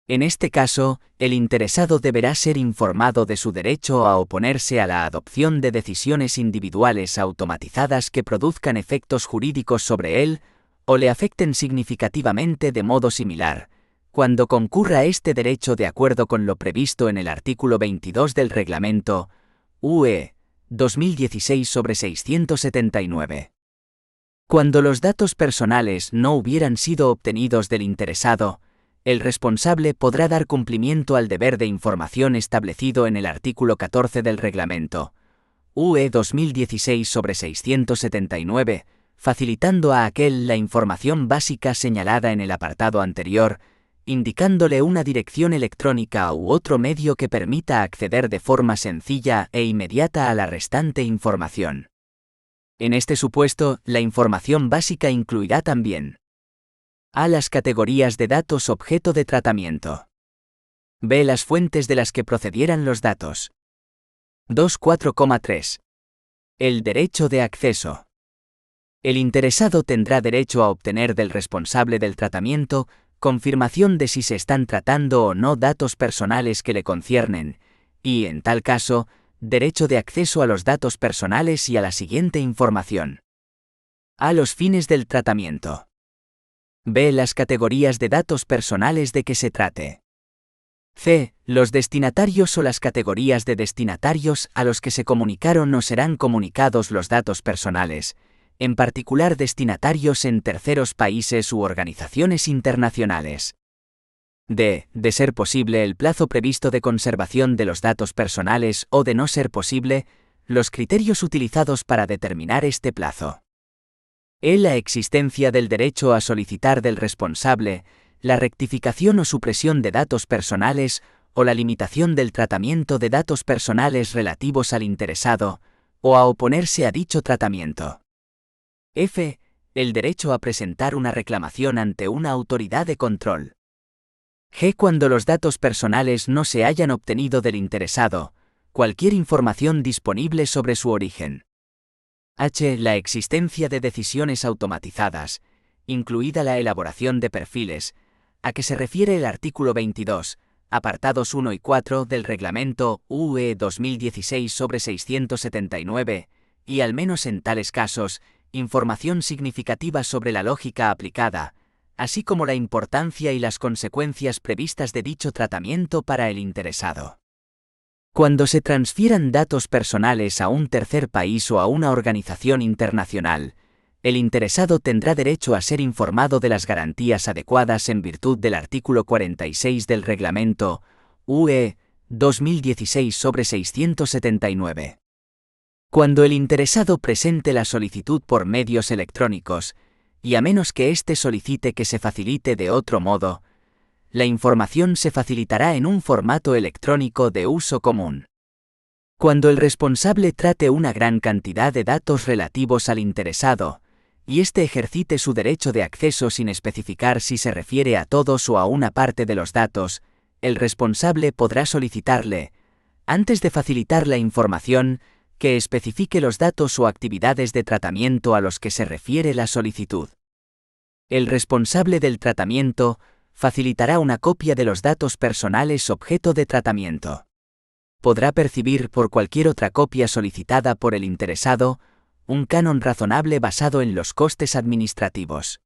En este caso, el interesado deberá ser informado de su derecho a oponerse a la adopción de decisiones individuales automatizadas que produzcan efectos jurídicos sobre él o le afecten significativamente de modo similar, cuando concurra este derecho de acuerdo con lo previsto en el artículo 22 del Reglamento UE 2016/679. Cuando los datos personales no hubieran sido obtenidos del interesado, el responsable podrá dar cumplimiento al deber de información establecido en el artículo 14 del Reglamento UE 2016/679, facilitando a aquel la información básica señalada en el apartado anterior, indicándole una dirección electrónica u otro medio que permita acceder de forma sencilla e inmediata a la restante información. En este supuesto, la información básica incluirá también: A. Las categorías de datos objeto de tratamiento. B. Las fuentes de las que procedieran los datos. 2.4.3. El derecho de acceso. El interesado tendrá derecho a obtener del responsable del tratamiento confirmación de si se están tratando o no datos personales que le conciernen, y, en tal caso, derecho de acceso a los datos personales y a la siguiente información: A. Los fines del tratamiento. B. Las categorías de datos personales de que se trate. C. Los destinatarios o las categorías de destinatarios a los que se comunicaron o serán comunicados los datos personales, en particular destinatarios en terceros países u organizaciones internacionales. D. De ser posible, el plazo previsto de conservación de los datos personales o, de no ser posible, los criterios utilizados para determinar este plazo. E. La existencia del derecho a solicitar del responsable la rectificación o supresión de datos personales o la limitación del tratamiento de datos personales relativos al interesado, o a oponerse a dicho tratamiento. F. El derecho a presentar una reclamación ante una autoridad de control. G. Cuando los datos personales no se hayan obtenido del interesado, cualquier información disponible sobre su origen. H. La existencia de decisiones automatizadas, incluida la elaboración de perfiles, a que se refiere el artículo 22, apartados 1 y 4 del Reglamento UE 2016/679, y al menos en tales casos, información significativa sobre la lógica aplicada, así como la importancia y las consecuencias previstas de dicho tratamiento para el interesado. Cuando se transfieran datos personales a un tercer país o a una organización internacional, el interesado tendrá derecho a ser informado de las garantías adecuadas en virtud del artículo 46 del Reglamento UE 2016/679. Cuando el interesado presente la solicitud por medios electrónicos, y a menos que éste solicite que se facilite de otro modo, la información se facilitará en un formato electrónico de uso común. Cuando el responsable trate una gran cantidad de datos relativos al interesado, y éste ejercite su derecho de acceso sin especificar si se refiere a todos o a una parte de los datos, el responsable podrá solicitarle, antes de facilitar la información, que especifique los datos o actividades de tratamiento a los que se refiere la solicitud. El responsable del tratamiento facilitará una copia de los datos personales objeto de tratamiento. Podrá percibir por cualquier otra copia solicitada por el interesado un canon razonable basado en los costes administrativos.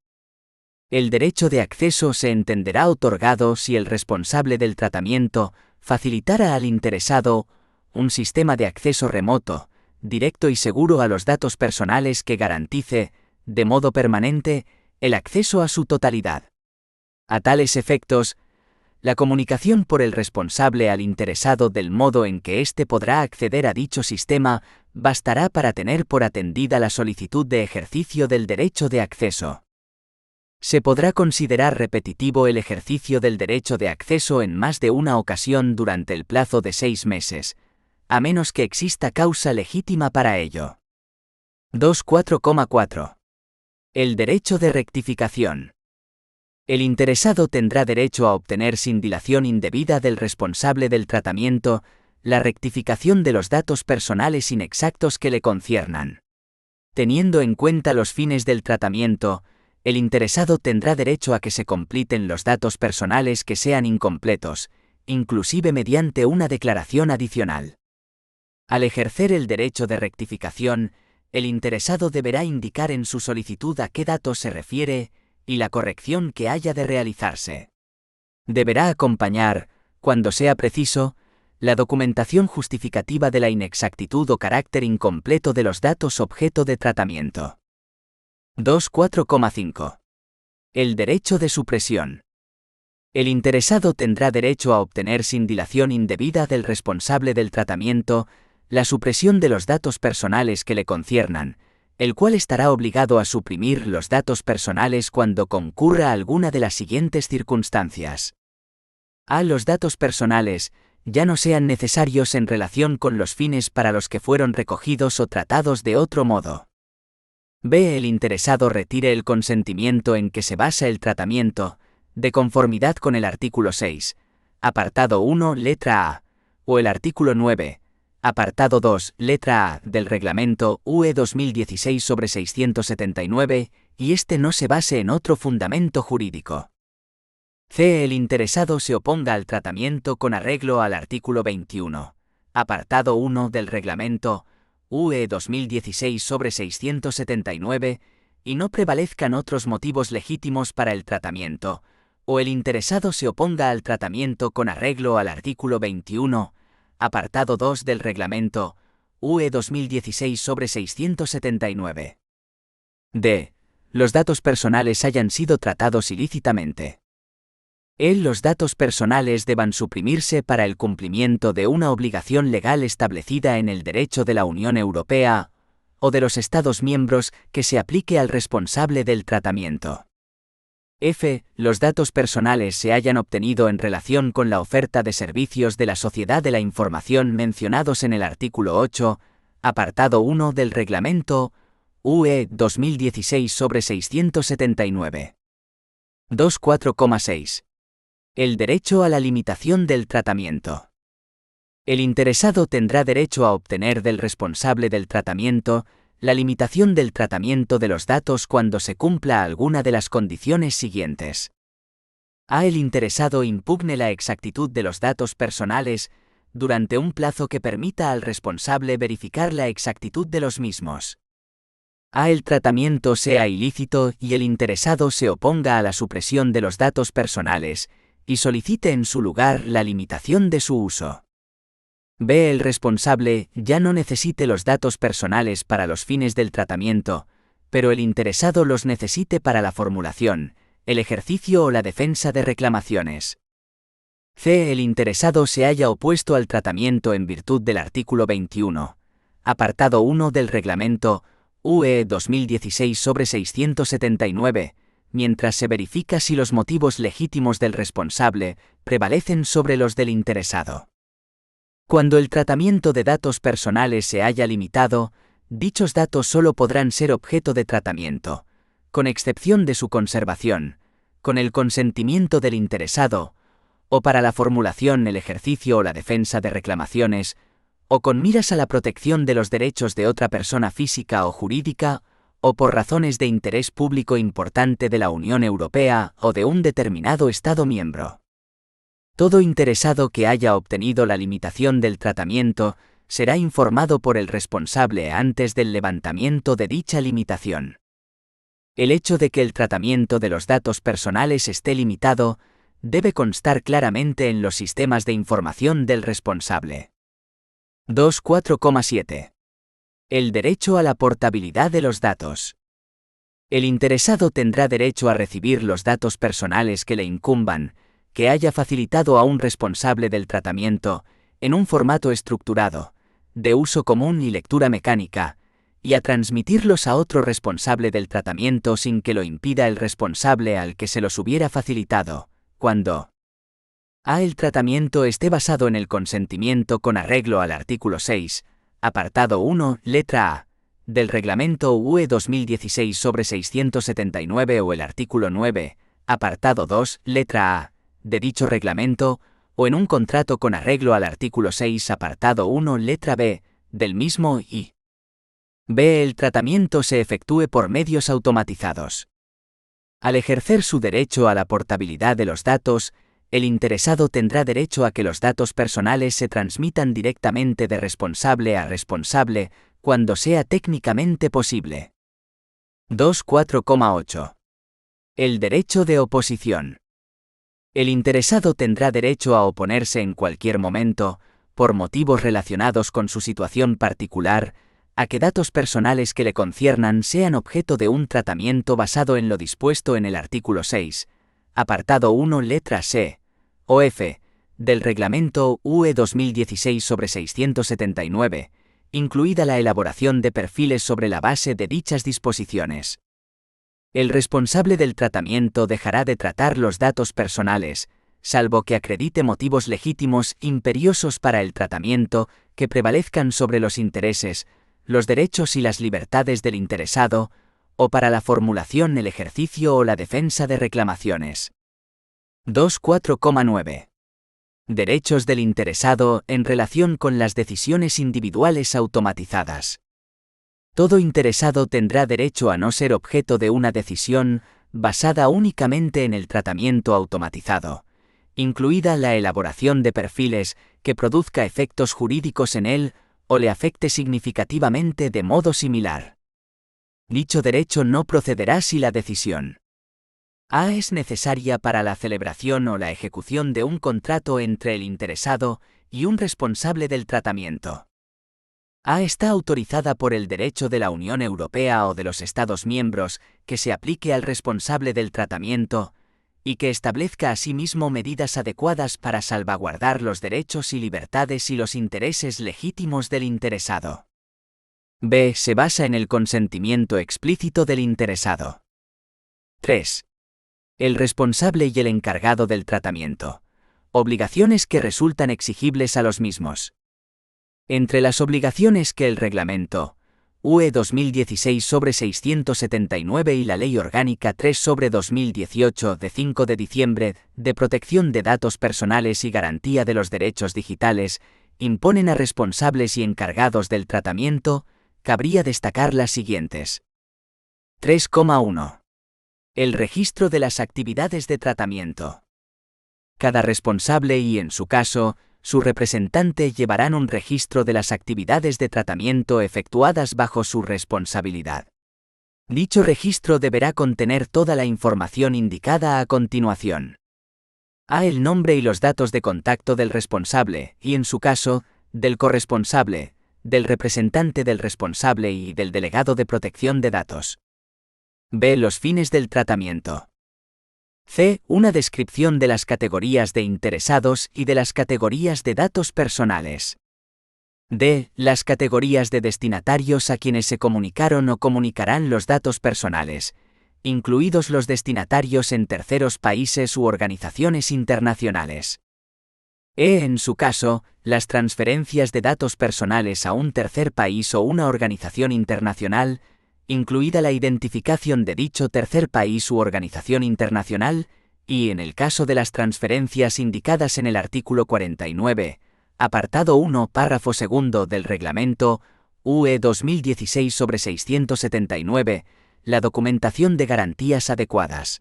El derecho de acceso se entenderá otorgado si el responsable del tratamiento facilitara al interesado un sistema de acceso remoto, directo y seguro a los datos personales que garantice, de modo permanente, el acceso a su totalidad. A tales efectos, la comunicación por el responsable al interesado del modo en que éste podrá acceder a dicho sistema bastará para tener por atendida la solicitud de ejercicio del derecho de acceso. Se podrá considerar repetitivo el ejercicio del derecho de acceso en más de una ocasión durante el plazo de 6 meses, a menos que exista causa legítima para ello. 2.4.4. El derecho de rectificación. El interesado tendrá derecho a obtener sin dilación indebida del responsable del tratamiento la rectificación de los datos personales inexactos que le conciernan. Teniendo en cuenta los fines del tratamiento, el interesado tendrá derecho a que se completen los datos personales que sean incompletos, inclusive mediante una declaración adicional. Al ejercer el derecho de rectificación, el interesado deberá indicar en su solicitud a qué datos se refiere y la corrección que haya de realizarse. Deberá acompañar, cuando sea preciso, la documentación justificativa de la inexactitud o carácter incompleto de los datos objeto de tratamiento. 2.4.5. El derecho de supresión. El interesado tendrá derecho a obtener sin dilación indebida del responsable del tratamiento la supresión de los datos personales que le conciernan, el cual estará obligado a suprimir los datos personales cuando concurra alguna de las siguientes circunstancias. A. Los datos personales ya no sean necesarios en relación con los fines para los que fueron recogidos o tratados de otro modo. B. El interesado retire el consentimiento en que se basa el tratamiento, de conformidad con el artículo 6, apartado 1, letra A, o el artículo 9, apartado 2, letra A, del Reglamento UE 2016/679, y este no se base en otro fundamento jurídico. C. El interesado se oponga al tratamiento con arreglo al artículo 21, apartado 1 del Reglamento UE 2016/679, y no prevalezcan otros motivos legítimos para el tratamiento, o el interesado se oponga al tratamiento con arreglo al artículo 21, apartado 2 del Reglamento UE 2016/679. D. Los datos personales hayan sido tratados ilícitamente. Los datos personales deban suprimirse para el cumplimiento de una obligación legal establecida en el derecho de la Unión Europea o de los Estados miembros que se aplique al responsable del tratamiento. F. Los datos personales se hayan obtenido en relación con la oferta de servicios de la Sociedad de la Información mencionados en el artículo 8, apartado 1 del Reglamento UE 2016/679. 2.4.6. El derecho a la limitación del tratamiento. El interesado tendrá derecho a obtener del responsable del tratamiento la limitación del tratamiento de los datos cuando se cumpla alguna de las condiciones siguientes. A. El interesado impugne la exactitud de los datos personales durante un plazo que permita al responsable verificar la exactitud de los mismos. A. El tratamiento sea ilícito y el interesado se oponga a la supresión de los datos personales y solicite en su lugar la limitación de su uso. B. El responsable ya no necesite los datos personales para los fines del tratamiento, pero el interesado los necesite para la formulación, el ejercicio o la defensa de reclamaciones. C. El interesado se haya opuesto al tratamiento en virtud del artículo 21, apartado 1 del Reglamento UE 2016/679, mientras se verifica si los motivos legítimos del responsable prevalecen sobre los del interesado. Cuando el tratamiento de datos personales se haya limitado, dichos datos solo podrán ser objeto de tratamiento, con excepción de su conservación, con el consentimiento del interesado, o para la formulación, el ejercicio o la defensa de reclamaciones, o con miras a la protección de los derechos de otra persona física o jurídica, o por razones de interés público importante de la Unión Europea o de un determinado Estado miembro. Todo interesado que haya obtenido la limitación del tratamiento será informado por el responsable antes del levantamiento de dicha limitación. El hecho de que el tratamiento de los datos personales esté limitado debe constar claramente en los sistemas de información del responsable. 2.4.7. El derecho a la portabilidad de los datos. El interesado tendrá derecho a recibir los datos personales que le incumban, que haya facilitado a un responsable del tratamiento, en un formato estructurado, de uso común y lectura mecánica, y a transmitirlos a otro responsable del tratamiento sin que lo impida el responsable al que se los hubiera facilitado, cuando A. El tratamiento esté basado en el consentimiento con arreglo al artículo 6, apartado 1, letra A, del Reglamento UE 2016/679 o el artículo 9, apartado 2, letra A, de dicho reglamento, o en un contrato con arreglo al artículo 6, apartado 1, letra B, del mismo y B. El tratamiento se efectúe por medios automatizados. Al ejercer su derecho a la portabilidad de los datos, el interesado tendrá derecho a que los datos personales se transmitan directamente de responsable a responsable, cuando sea técnicamente posible. 2.4.8. El derecho de oposición. El interesado tendrá derecho a oponerse en cualquier momento, por motivos relacionados con su situación particular, a que datos personales que le conciernan sean objeto de un tratamiento basado en lo dispuesto en el artículo 6, apartado 1, letra C, o F, del Reglamento UE 2016/679, incluida la elaboración de perfiles sobre la base de dichas disposiciones. El responsable del tratamiento dejará de tratar los datos personales, salvo que acredite motivos legítimos imperiosos para el tratamiento que prevalezcan sobre los intereses, los derechos y las libertades del interesado, o para la formulación, el ejercicio o la defensa de reclamaciones. 2.4.9. Derechos del interesado en relación con las decisiones individuales automatizadas. Todo interesado tendrá derecho a no ser objeto de una decisión basada únicamente en el tratamiento automatizado, incluida la elaboración de perfiles que produzca efectos jurídicos en él o le afecte significativamente de modo similar. Dicho derecho no procederá si la decisión A es necesaria para la celebración o la ejecución de un contrato entre el interesado y un responsable del tratamiento. A está autorizada por el derecho de la Unión Europea o de los Estados miembros que se aplique al responsable del tratamiento y que establezca asimismo medidas adecuadas para salvaguardar los derechos y libertades y los intereses legítimos del interesado. B. Se basa en el consentimiento explícito del interesado. 3. El responsable y el encargado del tratamiento. Obligaciones que resultan exigibles a los mismos. Entre las obligaciones que el Reglamento UE 2016/679 y la Ley Orgánica 3/2018 de 5 de diciembre de protección de datos personales y garantía de los derechos digitales imponen a responsables y encargados del tratamiento, cabría destacar las siguientes. 3.1. El registro de las actividades de tratamiento. Cada responsable y, en su caso, su representante llevarán un registro de las actividades de tratamiento efectuadas bajo su responsabilidad. Dicho registro deberá contener toda la información indicada a continuación. A. El nombre y los datos de contacto del responsable, y en su caso, del corresponsable, del representante del responsable y del delegado de protección de datos. B. Los fines del tratamiento. C. Una descripción de las categorías de interesados y de las categorías de datos personales. D. Las categorías de destinatarios a quienes se comunicaron o comunicarán los datos personales, incluidos los destinatarios en terceros países u organizaciones internacionales. E. En su caso, las transferencias de datos personales a un tercer país o una organización internacional, incluida la identificación de dicho tercer país u organización internacional, y en el caso de las transferencias indicadas en el artículo 49, apartado 1, párrafo 2 del Reglamento UE 2016/679, la documentación de garantías adecuadas.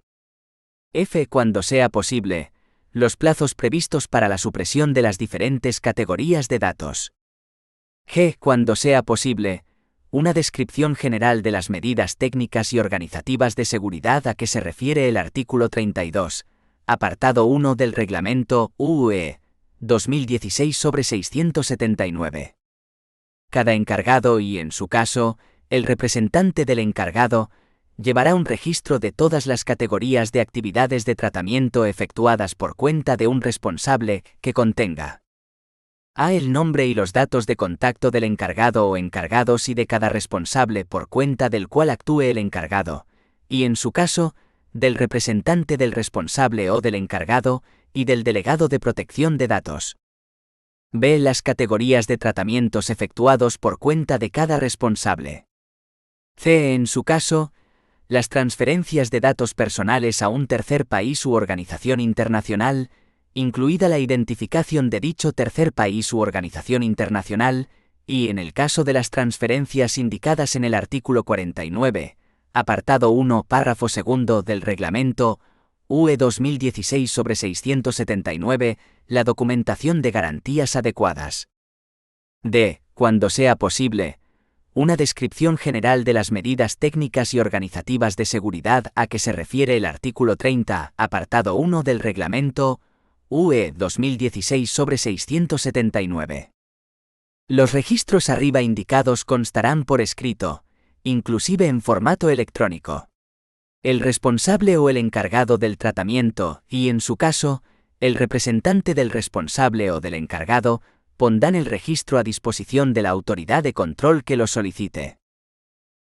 F. Cuando sea posible, los plazos previstos para la supresión de las diferentes categorías de datos. G. Cuando sea posible, una descripción general de las medidas técnicas y organizativas de seguridad a que se refiere el artículo 32, apartado 1 del Reglamento UE 2016/679. Cada encargado y, en su caso, el representante del encargado, llevará un registro de todas las categorías de actividades de tratamiento efectuadas por cuenta de un responsable que contenga A. El nombre y los datos de contacto del encargado o encargados y de cada responsable por cuenta del cual actúe el encargado, y en su caso, del representante del responsable o del encargado, y del delegado de protección de datos. B. Las categorías de tratamientos efectuados por cuenta de cada responsable. C. En su caso, las transferencias de datos personales a un tercer país u organización internacional, incluida la identificación de dicho tercer país u organización internacional, y en el caso de las transferencias indicadas en el artículo 49, apartado 1, párrafo segundo del Reglamento UE 2016/679, la documentación de garantías adecuadas. D. Cuando sea posible, una descripción general de las medidas técnicas y organizativas de seguridad a que se refiere el artículo 30, apartado 1 del Reglamento UE 2016/679. Los registros arriba indicados constarán por escrito, inclusive en formato electrónico. El responsable o el encargado del tratamiento, y en su caso, el representante del responsable o del encargado, pondrán el registro a disposición de la autoridad de control que lo solicite.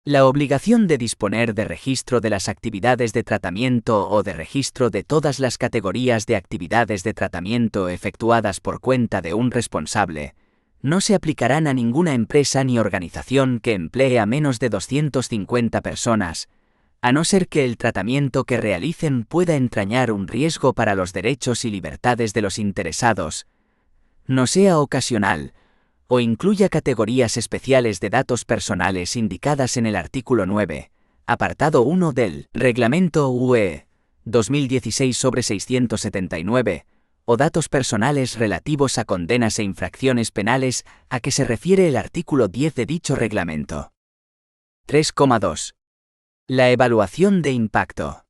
La obligación de disponer de registro de las actividades de tratamiento o de registro de todas las categorías de actividades de tratamiento efectuadas por cuenta de un responsable, no se aplicarán a ninguna empresa ni organización que emplee a menos de 250 personas, a no ser que el tratamiento que realicen pueda entrañar un riesgo para los derechos y libertades de los interesados, no sea ocasional, o incluya categorías especiales de datos personales indicadas en el artículo 9, apartado 1 del Reglamento UE 2016/679, o datos personales relativos a condenas e infracciones penales a que se refiere el artículo 10 de dicho reglamento. 3,2. La evaluación de impacto.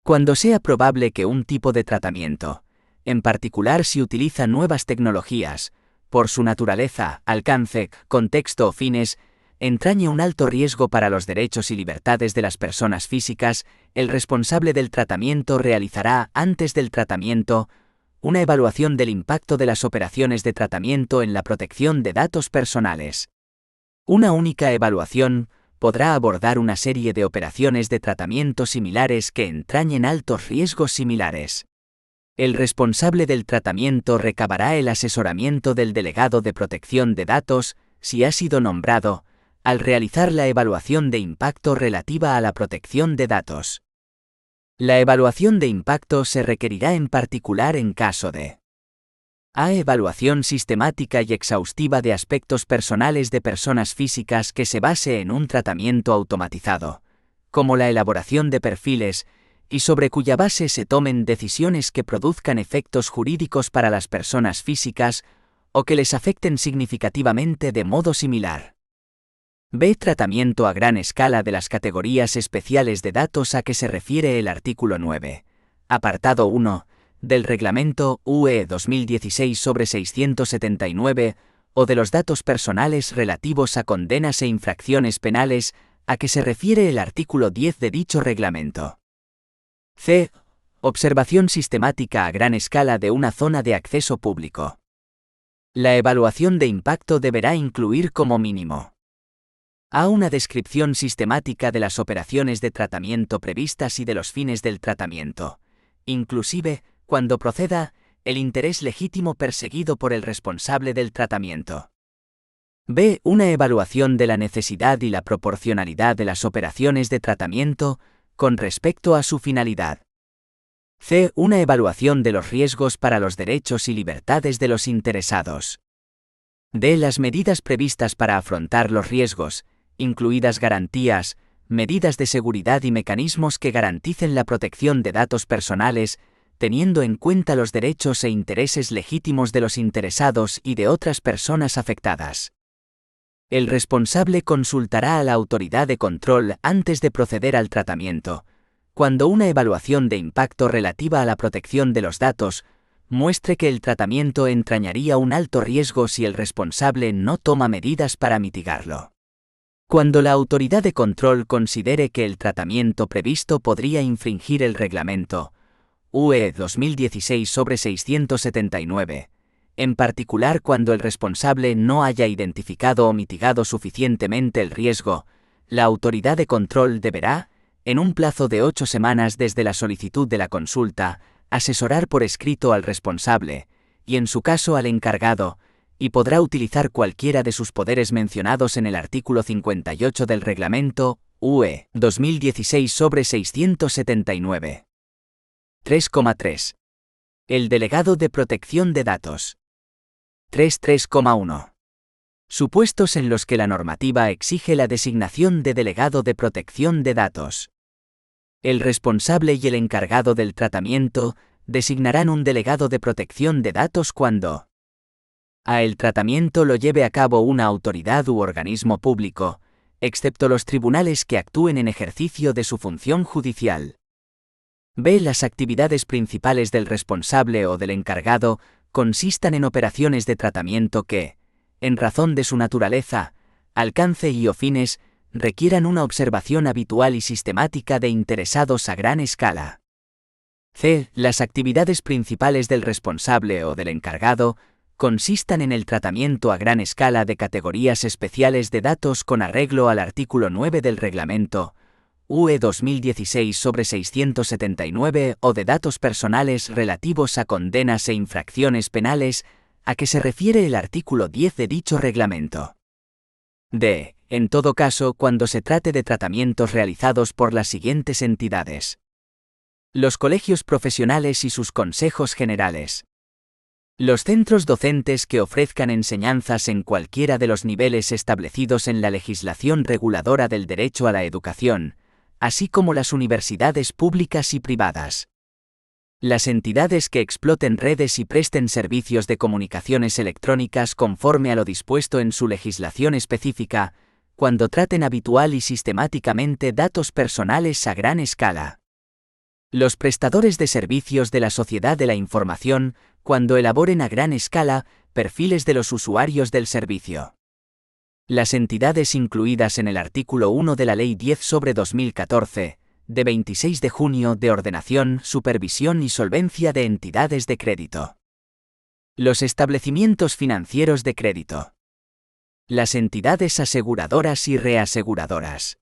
Cuando sea probable que un tipo de tratamiento, en particular si utiliza nuevas tecnologías, por su naturaleza, alcance, contexto o fines, entrañe un alto riesgo para los derechos y libertades de las personas físicas, el responsable del tratamiento realizará, antes del tratamiento, una evaluación del impacto de las operaciones de tratamiento en la protección de datos personales. Una única evaluación podrá abordar una serie de operaciones de tratamiento similares que entrañen altos riesgos similares. El responsable del tratamiento recabará el asesoramiento del delegado de protección de datos, si ha sido nombrado, al realizar la evaluación de impacto relativa a la protección de datos. La evaluación de impacto se requerirá en particular en caso de A. Evaluación sistemática y exhaustiva de aspectos personales de personas físicas que se base en un tratamiento automatizado, como la elaboración de perfiles, y sobre cuya base se tomen decisiones que produzcan efectos jurídicos para las personas físicas o que les afecten significativamente de modo similar. B. Tratamiento a gran escala de las categorías especiales de datos a que se refiere el artículo 9, apartado 1, del Reglamento UE 2016/679 o de los datos personales relativos a condenas e infracciones penales a que se refiere el artículo 10 de dicho reglamento. C. Observación sistemática a gran escala de una zona de acceso público. La evaluación de impacto deberá incluir como mínimo A. Una descripción sistemática de las operaciones de tratamiento previstas y de los fines del tratamiento, inclusive, cuando proceda, el interés legítimo perseguido por el responsable del tratamiento. B. Una evaluación de la necesidad y la proporcionalidad de las operaciones de tratamiento con respecto a su finalidad. C. Una evaluación de los riesgos para los derechos y libertades de los interesados. D. Las medidas previstas para afrontar los riesgos, incluidas garantías, medidas de seguridad y mecanismos que garanticen la protección de datos personales, teniendo en cuenta los derechos e intereses legítimos de los interesados y de otras personas afectadas. El responsable consultará a la autoridad de control antes de proceder al tratamiento, cuando una evaluación de impacto relativa a la protección de los datos muestre que el tratamiento entrañaría un alto riesgo si el responsable no toma medidas para mitigarlo. Cuando la autoridad de control considere que el tratamiento previsto podría infringir el reglamento UE 2016/679, en particular cuando el responsable no haya identificado o mitigado suficientemente el riesgo, la autoridad de control deberá, en un plazo de 8 semanas desde la solicitud de la consulta, asesorar por escrito al responsable, y en su caso al encargado, y podrá utilizar cualquiera de sus poderes mencionados en el artículo 58 del Reglamento UE 2016/679. 3,3. El delegado de protección de datos. 3.3,1. Supuestos en los que la normativa exige la designación de delegado de protección de datos. El responsable y el encargado del tratamiento designarán un delegado de protección de datos cuando a el tratamiento lo lleve a cabo una autoridad u organismo público, excepto los tribunales que actúen en ejercicio de su función judicial. B. Las actividades principales del responsable o del encargado consistan en operaciones de tratamiento que, en razón de su naturaleza, alcance y o fines, requieran una observación habitual y sistemática de interesados a gran escala. C. Las actividades principales del responsable o del encargado consistan en el tratamiento a gran escala de categorías especiales de datos con arreglo al artículo 9 del Reglamento UE 2016/679 o de datos personales relativos a condenas e infracciones penales, a que se refiere el artículo 10 de dicho reglamento. D. En todo caso, cuando se trate de tratamientos realizados por las siguientes entidades: los colegios profesionales y sus consejos generales, los centros docentes que ofrezcan enseñanzas en cualquiera de los niveles establecidos en la legislación reguladora del derecho a la educación, así como las universidades públicas y privadas. Las entidades que exploten redes y presten servicios de comunicaciones electrónicas conforme a lo dispuesto en su legislación específica, cuando traten habitual y sistemáticamente datos personales a gran escala. Los prestadores de servicios de la sociedad de la información, cuando elaboren a gran escala perfiles de los usuarios del servicio. Las entidades incluidas en el artículo 1 de la Ley 10/2014, de 26 de junio de ordenación, supervisión y solvencia de entidades de crédito. Los establecimientos financieros de crédito. Las entidades aseguradoras y reaseguradoras.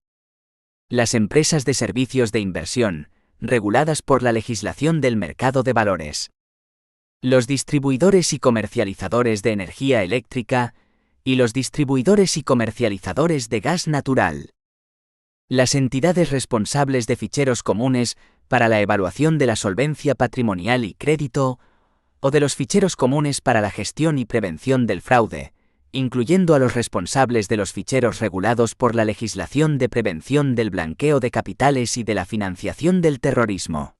Las empresas de servicios de inversión, reguladas por la legislación del mercado de valores. Los distribuidores y comercializadores de energía eléctrica, y los distribuidores y comercializadores de gas natural. Las entidades responsables de ficheros comunes para la evaluación de la solvencia patrimonial y crédito, o de los ficheros comunes para la gestión y prevención del fraude, incluyendo a los responsables de los ficheros regulados por la legislación de prevención del blanqueo de capitales y de la financiación del terrorismo.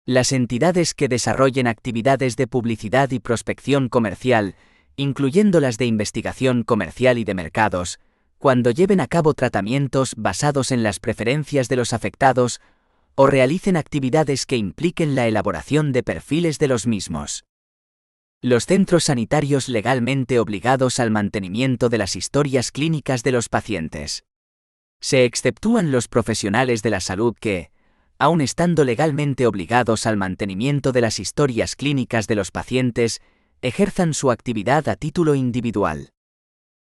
Las entidades que desarrollen actividades de publicidad y prospección comercial, incluyendo las de investigación comercial y de mercados, cuando lleven a cabo tratamientos basados en las preferencias de los afectados, o realicen actividades que impliquen la elaboración de perfiles de los mismos. Los centros sanitarios legalmente obligados al mantenimiento de las historias clínicas de los pacientes. Se exceptúan los profesionales de la salud que, aun estando legalmente obligados al mantenimiento de las historias clínicas de los pacientes, ejerzan su actividad a título individual.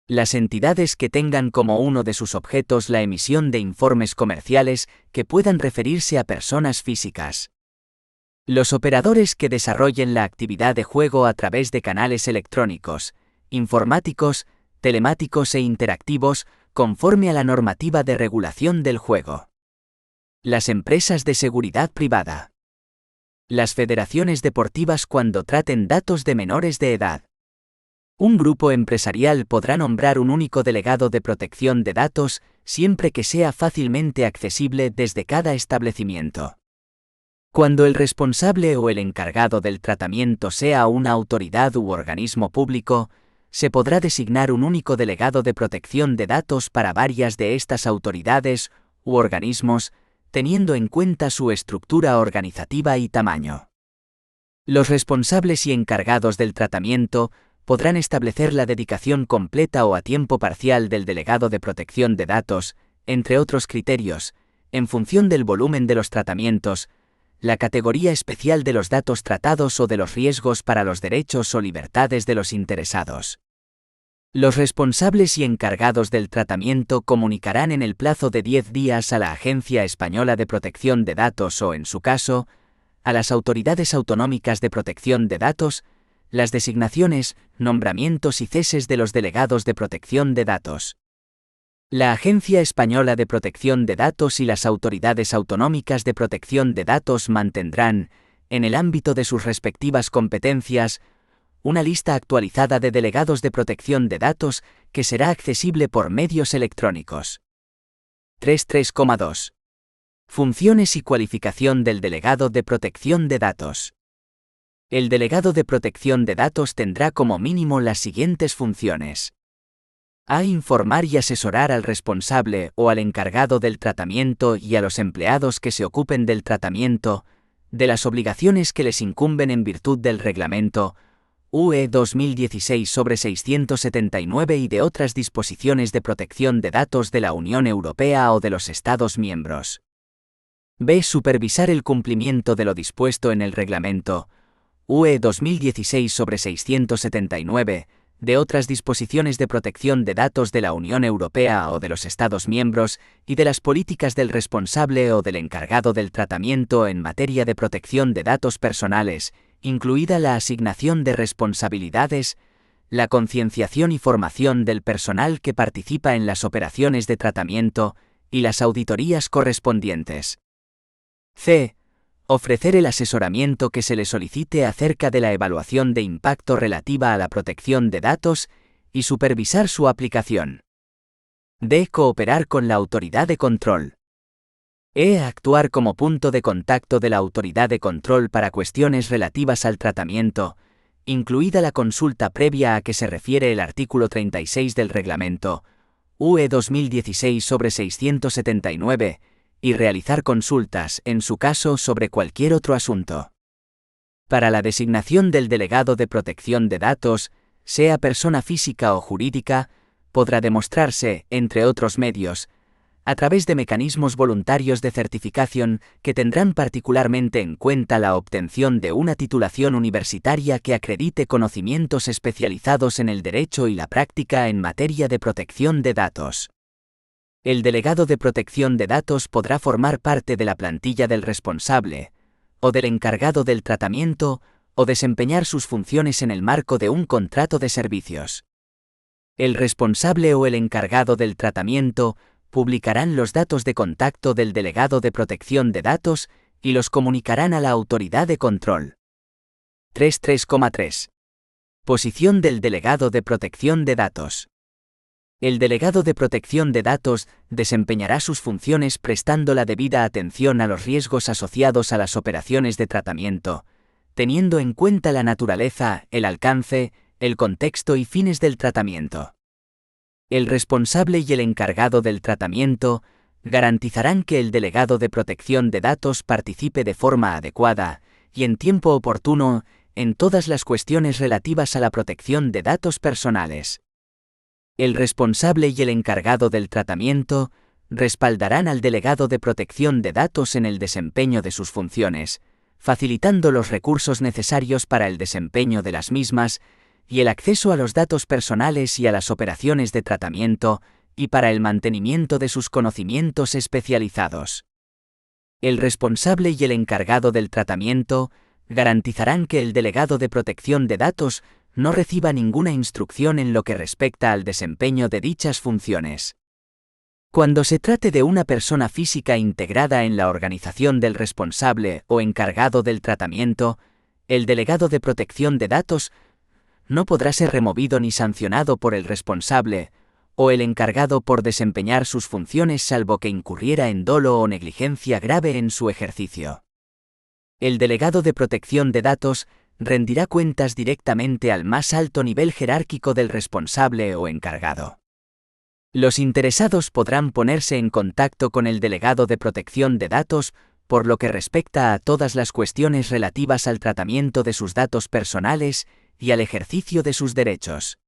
Las entidades que tengan como uno de sus objetos la emisión de informes comerciales que puedan referirse a personas físicas. Los operadores que desarrollen la actividad de juego a través de canales electrónicos, informáticos, telemáticos e interactivos, conforme a la normativa de regulación del juego. Las empresas de seguridad privada. Las federaciones deportivas cuando traten datos de menores de edad. Un grupo empresarial podrá nombrar un único delegado de protección de datos siempre que sea fácilmente accesible desde cada establecimiento. Cuando el responsable o el encargado del tratamiento sea una autoridad u organismo público, se podrá designar un único delegado de protección de datos para varias de estas autoridades u organismos, teniendo en cuenta su estructura organizativa y tamaño. Los responsables y encargados del tratamiento podrán establecer la dedicación completa o a tiempo parcial del delegado de protección de datos, entre otros criterios, en función del volumen de los tratamientos, la categoría especial de los datos tratados o de los riesgos para los derechos o libertades de los interesados. Los responsables y encargados del tratamiento comunicarán en el plazo de 10 días a la Agencia Española de Protección de Datos o, en su caso, a las autoridades autonómicas de protección de datos, las designaciones, nombramientos y ceses de los delegados de protección de datos. La Agencia Española de Protección de Datos y las autoridades autonómicas de protección de datos mantendrán, en el ámbito de sus respectivas competencias, una lista actualizada de delegados de protección de datos que será accesible por medios electrónicos. 3.3.2. Funciones y cualificación del delegado de protección de datos. El delegado de protección de datos tendrá como mínimo las siguientes funciones. A. Informar y asesorar al responsable o al encargado del tratamiento y a los empleados que se ocupen del tratamiento, de las obligaciones que les incumben en virtud del Reglamento UE 2016/679 y de otras disposiciones de protección de datos de la Unión Europea o de los Estados miembros. B. Supervisar el cumplimiento de lo dispuesto en el Reglamento UE 2016/679, de otras disposiciones de protección de datos de la Unión Europea o de los Estados miembros y de las políticas del responsable o del encargado del tratamiento en materia de protección de datos personales, incluida la asignación de responsabilidades, la concienciación y formación del personal que participa en las operaciones de tratamiento y las auditorías correspondientes. C. Ofrecer el asesoramiento que se le solicite acerca de la evaluación de impacto relativa a la protección de datos y supervisar su aplicación. D. Cooperar con la autoridad de control. E. Actuar como punto de contacto de la autoridad de control para cuestiones relativas al tratamiento, incluida la consulta previa a que se refiere el artículo 36 del Reglamento UE 2016/679, y realizar consultas, en su caso, sobre cualquier otro asunto. Para la designación del delegado de protección de datos, sea persona física o jurídica, podrá demostrarse, entre otros medios, a través de mecanismos voluntarios de certificación que tendrán particularmente en cuenta la obtención de una titulación universitaria que acredite conocimientos especializados en el derecho y la práctica en materia de protección de datos. El delegado de protección de datos podrá formar parte de la plantilla del responsable, o del encargado del tratamiento, o desempeñar sus funciones en el marco de un contrato de servicios. El responsable o el encargado del tratamiento publicarán los datos de contacto del delegado de protección de datos y los comunicarán a la autoridad de control. 3.3.3. Posición del delegado de protección de datos. El delegado de protección de datos desempeñará sus funciones prestando la debida atención a los riesgos asociados a las operaciones de tratamiento, teniendo en cuenta la naturaleza, el alcance, el contexto y fines del tratamiento. El responsable y el encargado del tratamiento garantizarán que el delegado de protección de datos participe de forma adecuada y en tiempo oportuno en todas las cuestiones relativas a la protección de datos personales. El responsable y el encargado del tratamiento respaldarán al delegado de protección de datos en el desempeño de sus funciones, facilitando los recursos necesarios para el desempeño de las mismas y el acceso a los datos personales y a las operaciones de tratamiento, y para el mantenimiento de sus conocimientos especializados. El responsable y el encargado del tratamiento garantizarán que el delegado de protección de datos no reciba ninguna instrucción en lo que respecta al desempeño de dichas funciones. Cuando se trate de una persona física integrada en la organización del responsable o encargado del tratamiento, el delegado de protección de datos no podrá ser removido ni sancionado por el responsable o el encargado por desempeñar sus funciones salvo que incurriera en dolo o negligencia grave en su ejercicio. El delegado de protección de datos rendirá cuentas directamente al más alto nivel jerárquico del responsable o encargado. Los interesados podrán ponerse en contacto con el delegado de protección de datos por lo que respecta a todas las cuestiones relativas al tratamiento de sus datos personales y al ejercicio de sus derechos.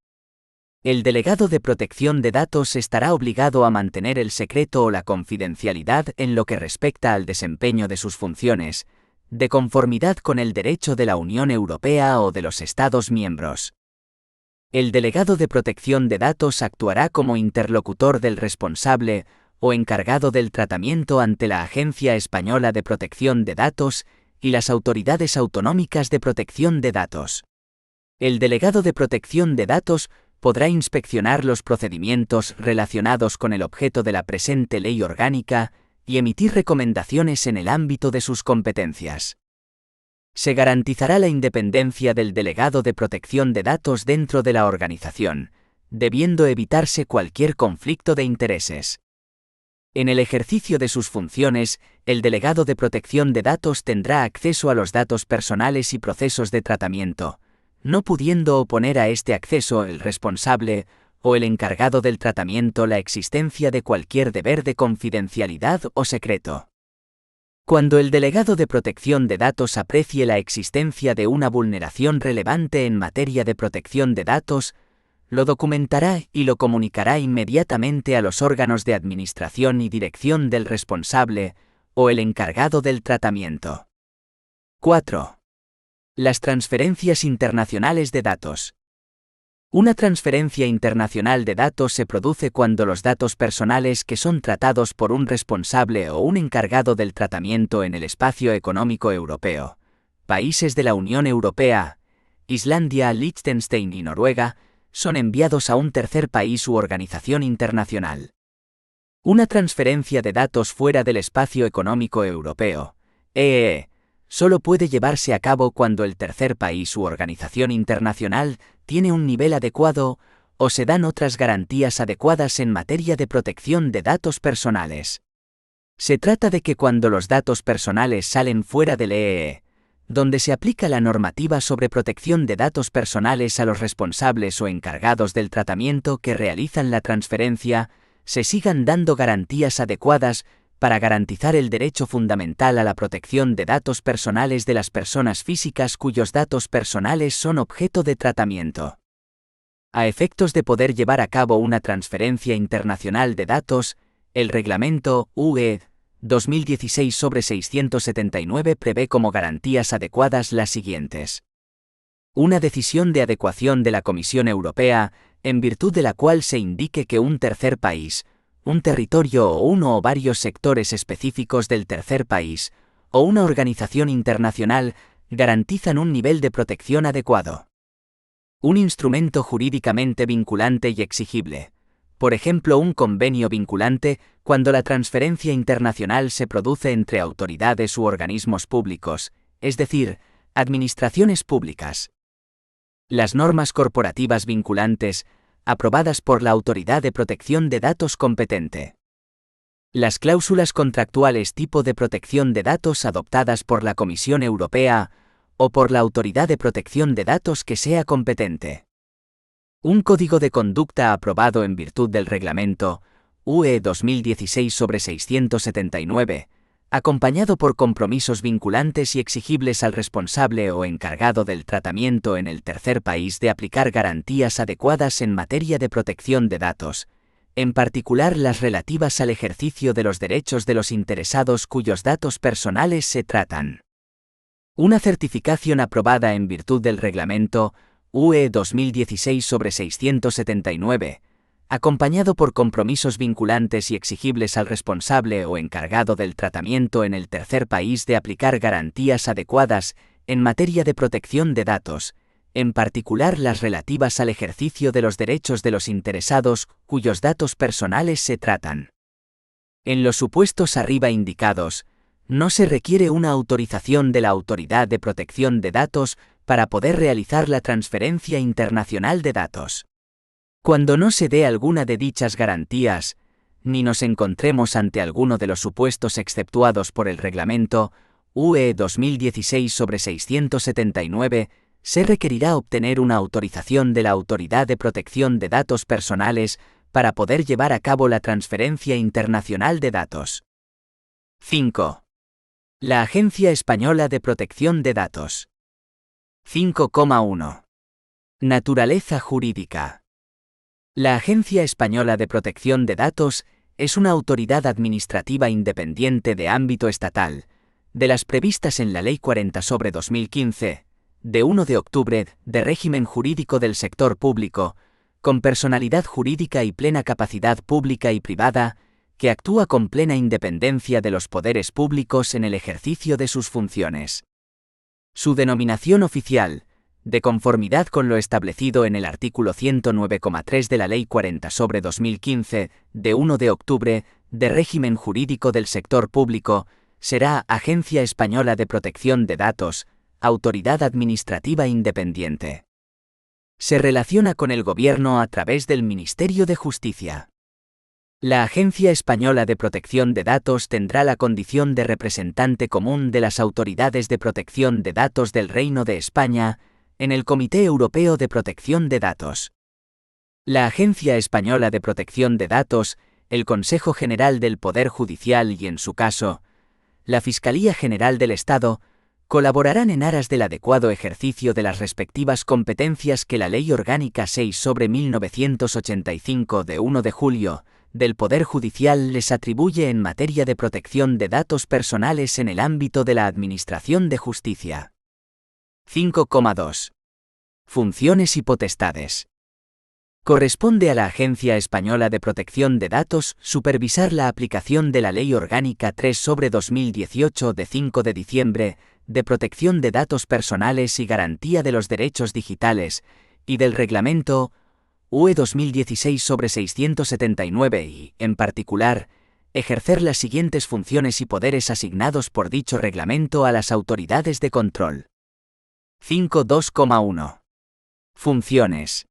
El delegado de protección de datos estará obligado a mantener el secreto o la confidencialidad en lo que respecta al desempeño de sus funciones, de conformidad con el derecho de la Unión Europea o de los Estados miembros. El delegado de protección de datos actuará como interlocutor del responsable o encargado del tratamiento ante la Agencia Española de Protección de Datos y las autoridades autonómicas de protección de datos. El delegado de protección de datos podrá inspeccionar los procedimientos relacionados con el objeto de la presente ley orgánica y emitir recomendaciones en el ámbito de sus competencias. Se garantizará la independencia del delegado de protección de datos dentro de la organización, debiendo evitarse cualquier conflicto de intereses. En el ejercicio de sus funciones, el delegado de protección de datos tendrá acceso a los datos personales y procesos de tratamiento, no pudiendo oponer a este acceso el responsable o el encargado del tratamiento la existencia de cualquier deber de confidencialidad o secreto. Cuando el delegado de protección de datos aprecie la existencia de una vulneración relevante en materia de protección de datos, lo documentará y lo comunicará inmediatamente a los órganos de administración y dirección del responsable o el encargado del tratamiento. 4. Las transferencias internacionales de datos. Una transferencia internacional de datos se produce cuando los datos personales que son tratados por un responsable o un encargado del tratamiento en el espacio económico europeo, países de la Unión Europea, Islandia, Liechtenstein y Noruega, son enviados a un tercer país u organización internacional. Una transferencia de datos fuera del espacio económico europeo, EEE, solo puede llevarse a cabo cuando el tercer país u organización internacional tiene un nivel adecuado o se dan otras garantías adecuadas en materia de protección de datos personales. Se trata de que cuando los datos personales salen fuera del EEE, donde se aplica la normativa sobre protección de datos personales a los responsables o encargados del tratamiento que realizan la transferencia, se sigan dando garantías adecuadas para garantizar el derecho fundamental a la protección de datos personales de las personas físicas cuyos datos personales son objeto de tratamiento. A efectos de poder llevar a cabo una transferencia internacional de datos, el Reglamento UE 2016/679 prevé como garantías adecuadas las siguientes. Una decisión de adecuación de la Comisión Europea, en virtud de la cual se indique que un tercer país, un territorio o uno o varios sectores específicos del tercer país, o una organización internacional, garantizan un nivel de protección adecuado. Un instrumento jurídicamente vinculante y exigible. Por ejemplo, un convenio vinculante, cuando la transferencia internacional se produce entre autoridades u organismos públicos, es decir, administraciones públicas. Las normas corporativas vinculantes, aprobadas por la Autoridad de Protección de Datos competente. Las cláusulas contractuales tipo de protección de datos adoptadas por la Comisión Europea o por la Autoridad de Protección de Datos que sea competente. Un código de conducta aprobado en virtud del Reglamento UE 2016/679, acompañado por compromisos vinculantes y exigibles al responsable o encargado del tratamiento en el tercer país de aplicar garantías adecuadas en materia de protección de datos, en particular las relativas al ejercicio de los derechos de los interesados cuyos datos personales se tratan. Una certificación aprobada en virtud del Reglamento UE 2016/679, acompañado por compromisos vinculantes y exigibles al responsable o encargado del tratamiento en el tercer país de aplicar garantías adecuadas en materia de protección de datos, en particular las relativas al ejercicio de los derechos de los interesados cuyos datos personales se tratan. En los supuestos arriba indicados, no se requiere una autorización de la Autoridad de Protección de Datos para poder realizar la transferencia internacional de datos. Cuando no se dé alguna de dichas garantías, ni nos encontremos ante alguno de los supuestos exceptuados por el Reglamento UE 2016/679, se requerirá obtener una autorización de la Autoridad de Protección de Datos Personales para poder llevar a cabo la transferencia internacional de datos. 5. La Agencia Española de Protección de Datos. 5,1. Naturaleza jurídica. La Agencia Española de Protección de Datos es una autoridad administrativa independiente de ámbito estatal, de las previstas en la Ley 40/2015, de 1 de octubre, de régimen jurídico del sector público, con personalidad jurídica y plena capacidad pública y privada, que actúa con plena independencia de los poderes públicos en el ejercicio de sus funciones. Su denominación oficial, de conformidad con lo establecido en el artículo 109,3 de la Ley 40/2015, de 1 de octubre, de régimen jurídico del sector público, será Agencia Española de Protección de Datos, Autoridad Administrativa Independiente. Se relaciona con el Gobierno a través del Ministerio de Justicia. La Agencia Española de Protección de Datos tendrá la condición de representante común de las autoridades de protección de datos del Reino de España en el Comité Europeo de Protección de Datos. La Agencia Española de Protección de Datos, el Consejo General del Poder Judicial y, en su caso, la Fiscalía General del Estado, colaborarán en aras del adecuado ejercicio de las respectivas competencias que la Ley Orgánica 6/1985 de 1 de julio del Poder Judicial les atribuye en materia de protección de datos personales en el ámbito de la Administración de Justicia. 5,2. Funciones y potestades. Corresponde a la Agencia Española de Protección de Datos supervisar la aplicación de la Ley Orgánica 3/2018 de 5 de diciembre de protección de datos personales y garantía de los derechos digitales y del Reglamento UE 2016/679 y, en particular, ejercer las siguientes funciones y poderes asignados por dicho reglamento a las autoridades de control. 5.2,1. Funciones.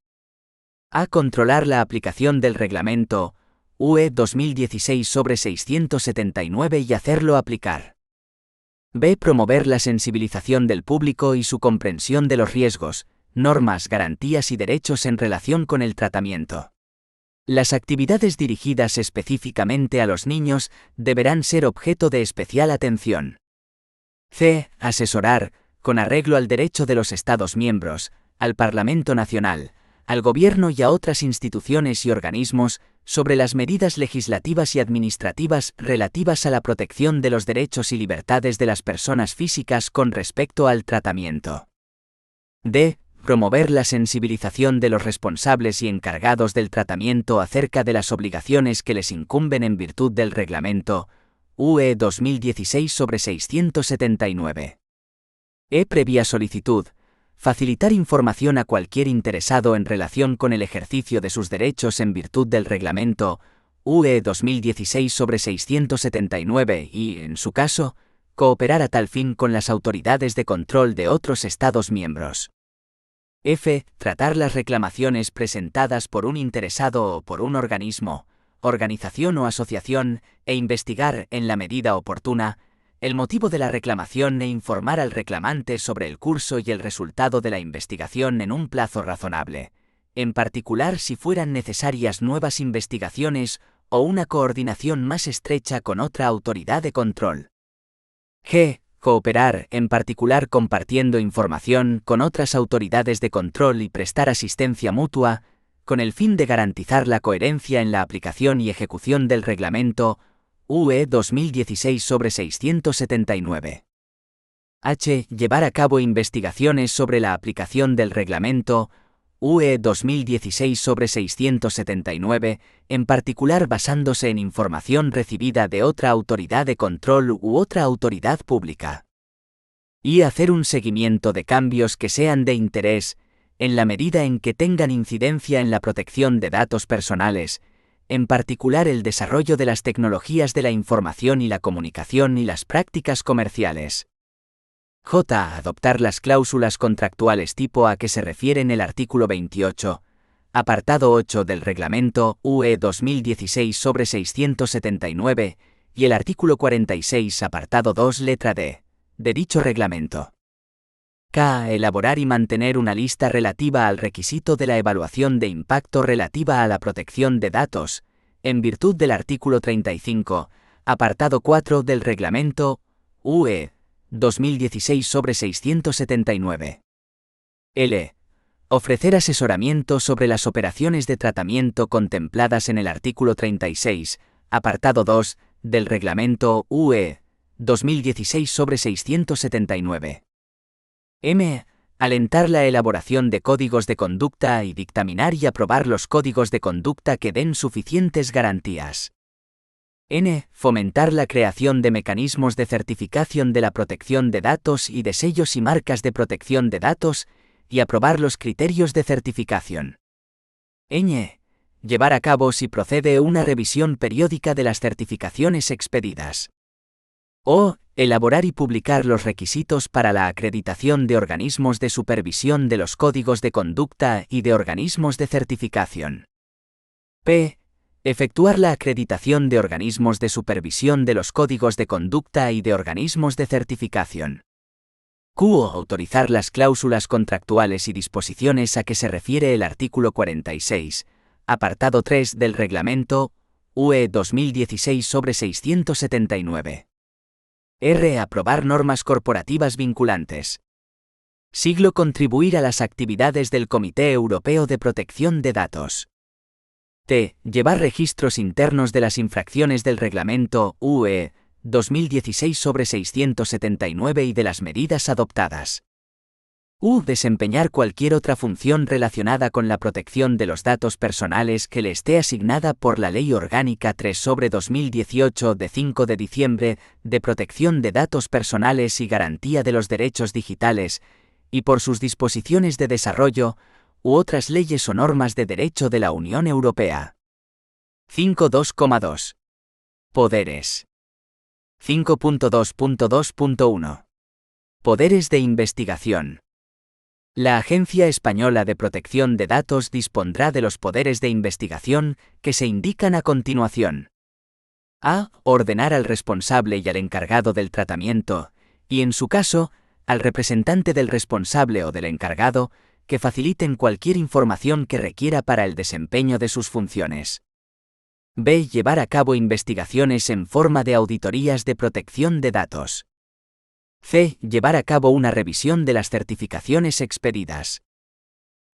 A. Controlar la aplicación del Reglamento UE 2016/679 y hacerlo aplicar. B. Promover la sensibilización del público y su comprensión de los riesgos, normas, garantías y derechos en relación con el tratamiento. Las actividades dirigidas específicamente a los niños deberán ser objeto de especial atención. C. Asesorar, con arreglo al derecho de los Estados miembros, al Parlamento Nacional, al Gobierno y a otras instituciones y organismos, sobre las medidas legislativas y administrativas relativas a la protección de los derechos y libertades de las personas físicas con respecto al tratamiento. D. Promover la sensibilización de los responsables y encargados del tratamiento acerca de las obligaciones que les incumben en virtud del Reglamento UE 2016/679. E. Previa solicitud. Facilitar información a cualquier interesado en relación con el ejercicio de sus derechos en virtud del Reglamento UE 2016/679 y, en su caso, cooperar a tal fin con las autoridades de control de otros Estados miembros. F. Tratar las reclamaciones presentadas por un interesado o por un organismo, organización o asociación e investigar, en la medida oportuna, el motivo de la reclamación e informar al reclamante sobre el curso y el resultado de la investigación en un plazo razonable, en particular si fueran necesarias nuevas investigaciones o una coordinación más estrecha con otra autoridad de control. G. Cooperar, en particular compartiendo información con otras autoridades de control y prestar asistencia mutua, con el fin de garantizar la coherencia en la aplicación y ejecución del Reglamento UE 2016/679. H. Llevar a cabo investigaciones sobre la aplicación del Reglamento UE 2016/679, en particular basándose en información recibida de otra autoridad de control u otra autoridad pública. Y hacer un seguimiento de cambios que sean de interés, en la medida en que tengan incidencia en la protección de datos personales, en particular el desarrollo de las tecnologías de la información y la comunicación y las prácticas comerciales. J. Adoptar las cláusulas contractuales tipo a que se refieren el artículo 28, apartado 8 del Reglamento UE 2016/679 y el artículo 46, apartado 2, letra D, de dicho reglamento. K. Elaborar y mantener una lista relativa al requisito de la evaluación de impacto relativa a la protección de datos, en virtud del artículo 35, apartado 4 del Reglamento UE 2016/679. L. Ofrecer asesoramiento sobre las operaciones de tratamiento contempladas en el artículo 36, apartado 2, del Reglamento UE 2016/679. M. Alentar la elaboración de códigos de conducta y dictaminar y aprobar los códigos de conducta que den suficientes garantías. N. Fomentar la creación de mecanismos de certificación de la protección de datos y de sellos y marcas de protección de datos, y aprobar los criterios de certificación. Ñ. Llevar a cabo si procede una revisión periódica de las certificaciones expedidas. O. Elaborar y publicar los requisitos para la acreditación de organismos de supervisión de los códigos de conducta y de organismos de certificación. P. Efectuar la acreditación de organismos de supervisión de los códigos de conducta y de organismos de certificación. Q. Autorizar las cláusulas contractuales y disposiciones a que se refiere el artículo 46, apartado 3 del Reglamento UE 2016/679. R. Aprobar normas corporativas vinculantes. Siglo. Contribuir a las actividades del Comité Europeo de Protección de Datos. T. Llevar registros internos de las infracciones del Reglamento UE 2016/679 y de las medidas adoptadas. U. Desempeñar cualquier otra función relacionada con la protección de los datos personales que le esté asignada por la Ley Orgánica 3/2018 de 5 de diciembre de protección de datos personales y garantía de los derechos digitales, y por sus disposiciones de desarrollo, u otras leyes o normas de derecho de la Unión Europea. 5.2.2. Poderes. 5.2.2.1. Poderes de investigación. La Agencia Española de Protección de Datos dispondrá de los poderes de investigación que se indican a continuación. A. Ordenar al responsable y al encargado del tratamiento, y en su caso, al representante del responsable o del encargado, que faciliten cualquier información que requiera para el desempeño de sus funciones. B. Llevar a cabo investigaciones en forma de auditorías de protección de datos. C. Llevar a cabo una revisión de las certificaciones expedidas.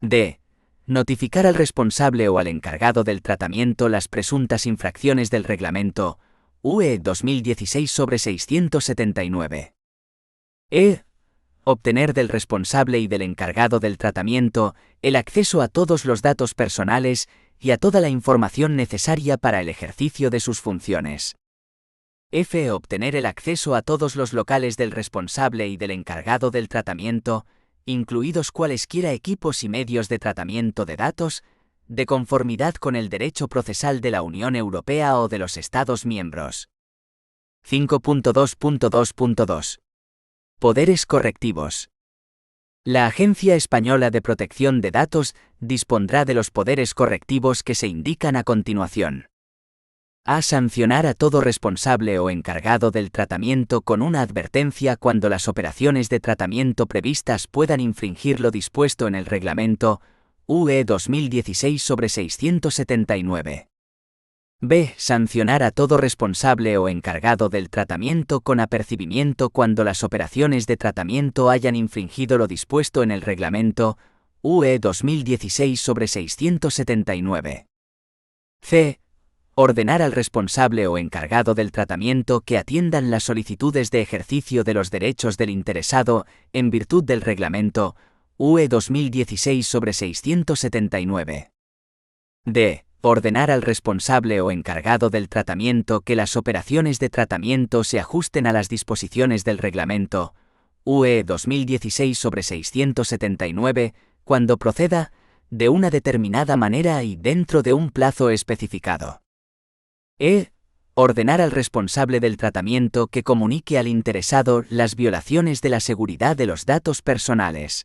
D. Notificar al responsable o al encargado del tratamiento las presuntas infracciones del Reglamento UE 2016/679. E. Obtener del responsable y del encargado del tratamiento el acceso a todos los datos personales y a toda la información necesaria para el ejercicio de sus funciones. F. Obtener el acceso a todos los locales del responsable y del encargado del tratamiento, incluidos cualesquiera equipos y medios de tratamiento de datos, de conformidad con el derecho procesal de la Unión Europea o de los Estados miembros. 5.2.2.2. Poderes correctivos. La Agencia Española de Protección de Datos dispondrá de los poderes correctivos que se indican a continuación. A. Sancionar a todo responsable o encargado del tratamiento con una advertencia cuando las operaciones de tratamiento previstas puedan infringir lo dispuesto en el Reglamento UE 2016/679. B. Sancionar a todo responsable o encargado del tratamiento con apercibimiento cuando las operaciones de tratamiento hayan infringido lo dispuesto en el Reglamento UE 2016/679. C. Ordenar al responsable o encargado del tratamiento que atiendan las solicitudes de ejercicio de los derechos del interesado en virtud del Reglamento UE 2016/679. D. Ordenar al responsable o encargado del tratamiento que las operaciones de tratamiento se ajusten a las disposiciones del Reglamento UE 2016/679 cuando proceda, de una determinada manera y dentro de un plazo especificado. E. Ordenar al responsable del tratamiento que comunique al interesado las violaciones de la seguridad de los datos personales.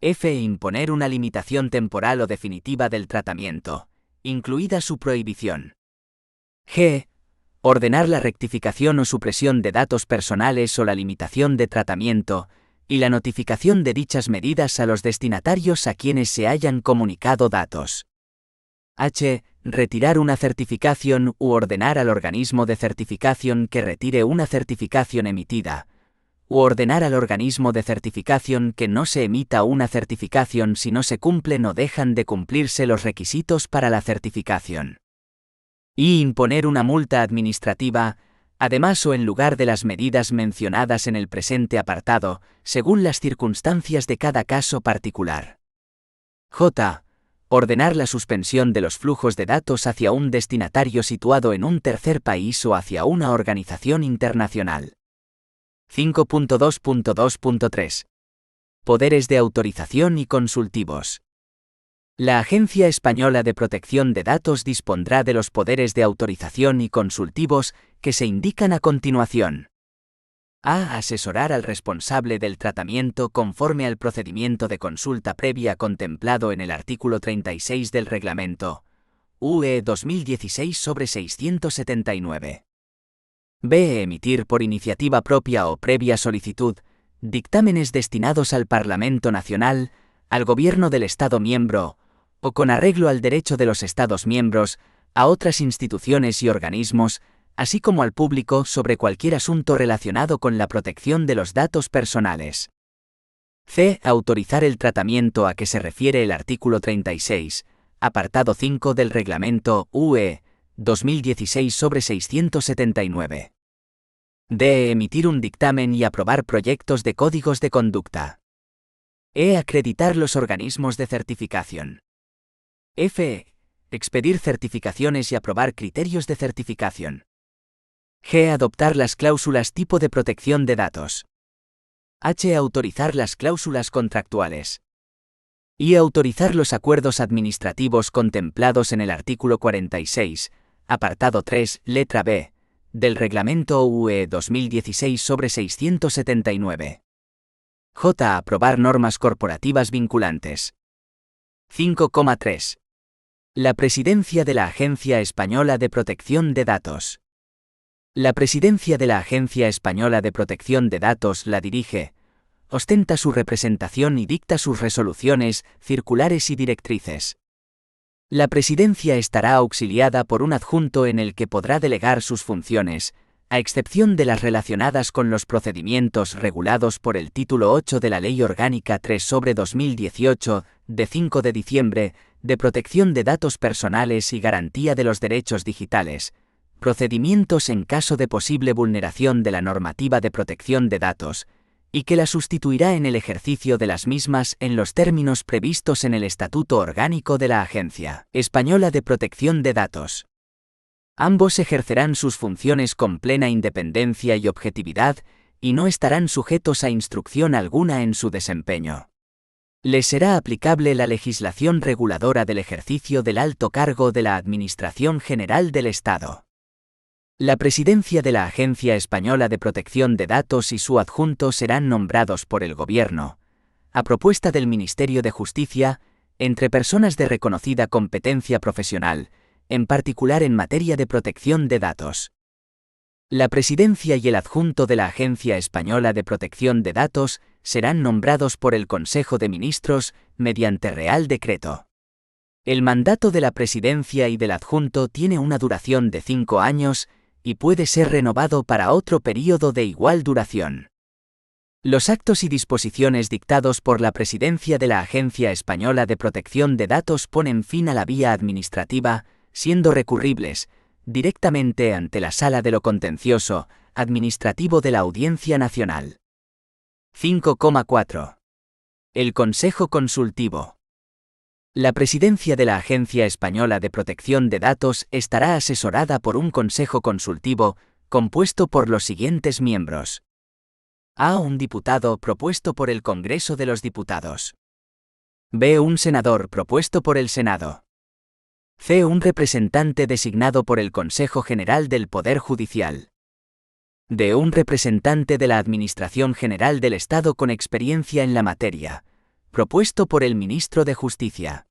F. Imponer una limitación temporal o definitiva del tratamiento, incluida su prohibición. G. Ordenar la rectificación o supresión de datos personales o la limitación de tratamiento, y la notificación de dichas medidas a los destinatarios a quienes se hayan comunicado datos. H. Retirar una certificación u ordenar al organismo de certificación que retire una certificación emitida, u ordenar al organismo de certificación que no se emita una certificación si no se cumplen o dejan de cumplirse los requisitos para la certificación. Y imponer una multa administrativa, además o en lugar de las medidas mencionadas en el presente apartado, según las circunstancias de cada caso particular. J. Ordenar la suspensión de los flujos de datos hacia un destinatario situado en un tercer país o hacia una organización internacional. 5.2.2.3. Poderes de autorización y consultivos. La Agencia Española de Protección de Datos dispondrá de los poderes de autorización y consultivos que se indican a continuación. A. Asesorar al responsable del tratamiento conforme al procedimiento de consulta previa contemplado en el artículo 36 del Reglamento UE 2016/679. B. Emitir por iniciativa propia o previa solicitud dictámenes destinados al Parlamento Nacional, al Gobierno del Estado miembro, o con arreglo al derecho de los Estados miembros, a otras instituciones y organismos, así como al público sobre cualquier asunto relacionado con la protección de los datos personales. C. Autorizar el tratamiento a que se refiere el artículo 36, apartado 5 del Reglamento UE 2016/679. D. Emitir un dictamen y aprobar proyectos de códigos de conducta. E. Acreditar los organismos de certificación. F. Expedir certificaciones y aprobar criterios de certificación. G. Adoptar las cláusulas tipo de protección de datos. H. Autorizar las cláusulas contractuales. Y autorizar los acuerdos administrativos contemplados en el artículo 46, apartado 3, letra B, del Reglamento UE 2016/679. J. Aprobar normas corporativas vinculantes. 5.3. La Presidencia de la Agencia Española de Protección de Datos. La presidencia de la Agencia Española de Protección de Datos la dirige, ostenta su representación y dicta sus resoluciones, circulares y directrices. La presidencia estará auxiliada por un adjunto en el que podrá delegar sus funciones, a excepción de las relacionadas con los procedimientos regulados por el título 8 de la Ley Orgánica 3/2018, de 5 de diciembre, de protección de datos personales y garantía de los derechos digitales, procedimientos en caso de posible vulneración de la normativa de protección de datos, y que la sustituirá en el ejercicio de las mismas en los términos previstos en el Estatuto Orgánico de la Agencia Española de Protección de Datos. Ambos ejercerán sus funciones con plena independencia y objetividad, y no estarán sujetos a instrucción alguna en su desempeño. Les será aplicable la legislación reguladora del ejercicio del alto cargo de la Administración General del Estado. La presidencia de la Agencia Española de Protección de Datos y su adjunto serán nombrados por el Gobierno, a propuesta del Ministerio de Justicia, entre personas de reconocida competencia profesional, en particular en materia de protección de datos. La presidencia y el adjunto de la Agencia Española de Protección de Datos serán nombrados por el Consejo de Ministros mediante Real Decreto. El mandato de la presidencia y del adjunto tiene una duración de 5 años, y puede ser renovado para otro período de igual duración. Los actos y disposiciones dictados por la Presidencia de la Agencia Española de Protección de Datos ponen fin a la vía administrativa, siendo recurribles directamente ante la Sala de lo Contencioso Administrativo de la Audiencia Nacional. 5.4. El Consejo Consultivo. La presidencia de la Agencia Española de Protección de Datos estará asesorada por un consejo consultivo, compuesto por los siguientes miembros. A. Un diputado propuesto por el Congreso de los Diputados. B. Un senador propuesto por el Senado. C. Un representante designado por el Consejo General del Poder Judicial. D. Un representante de la Administración General del Estado con experiencia en la materia, propuesto por el Ministro de Justicia.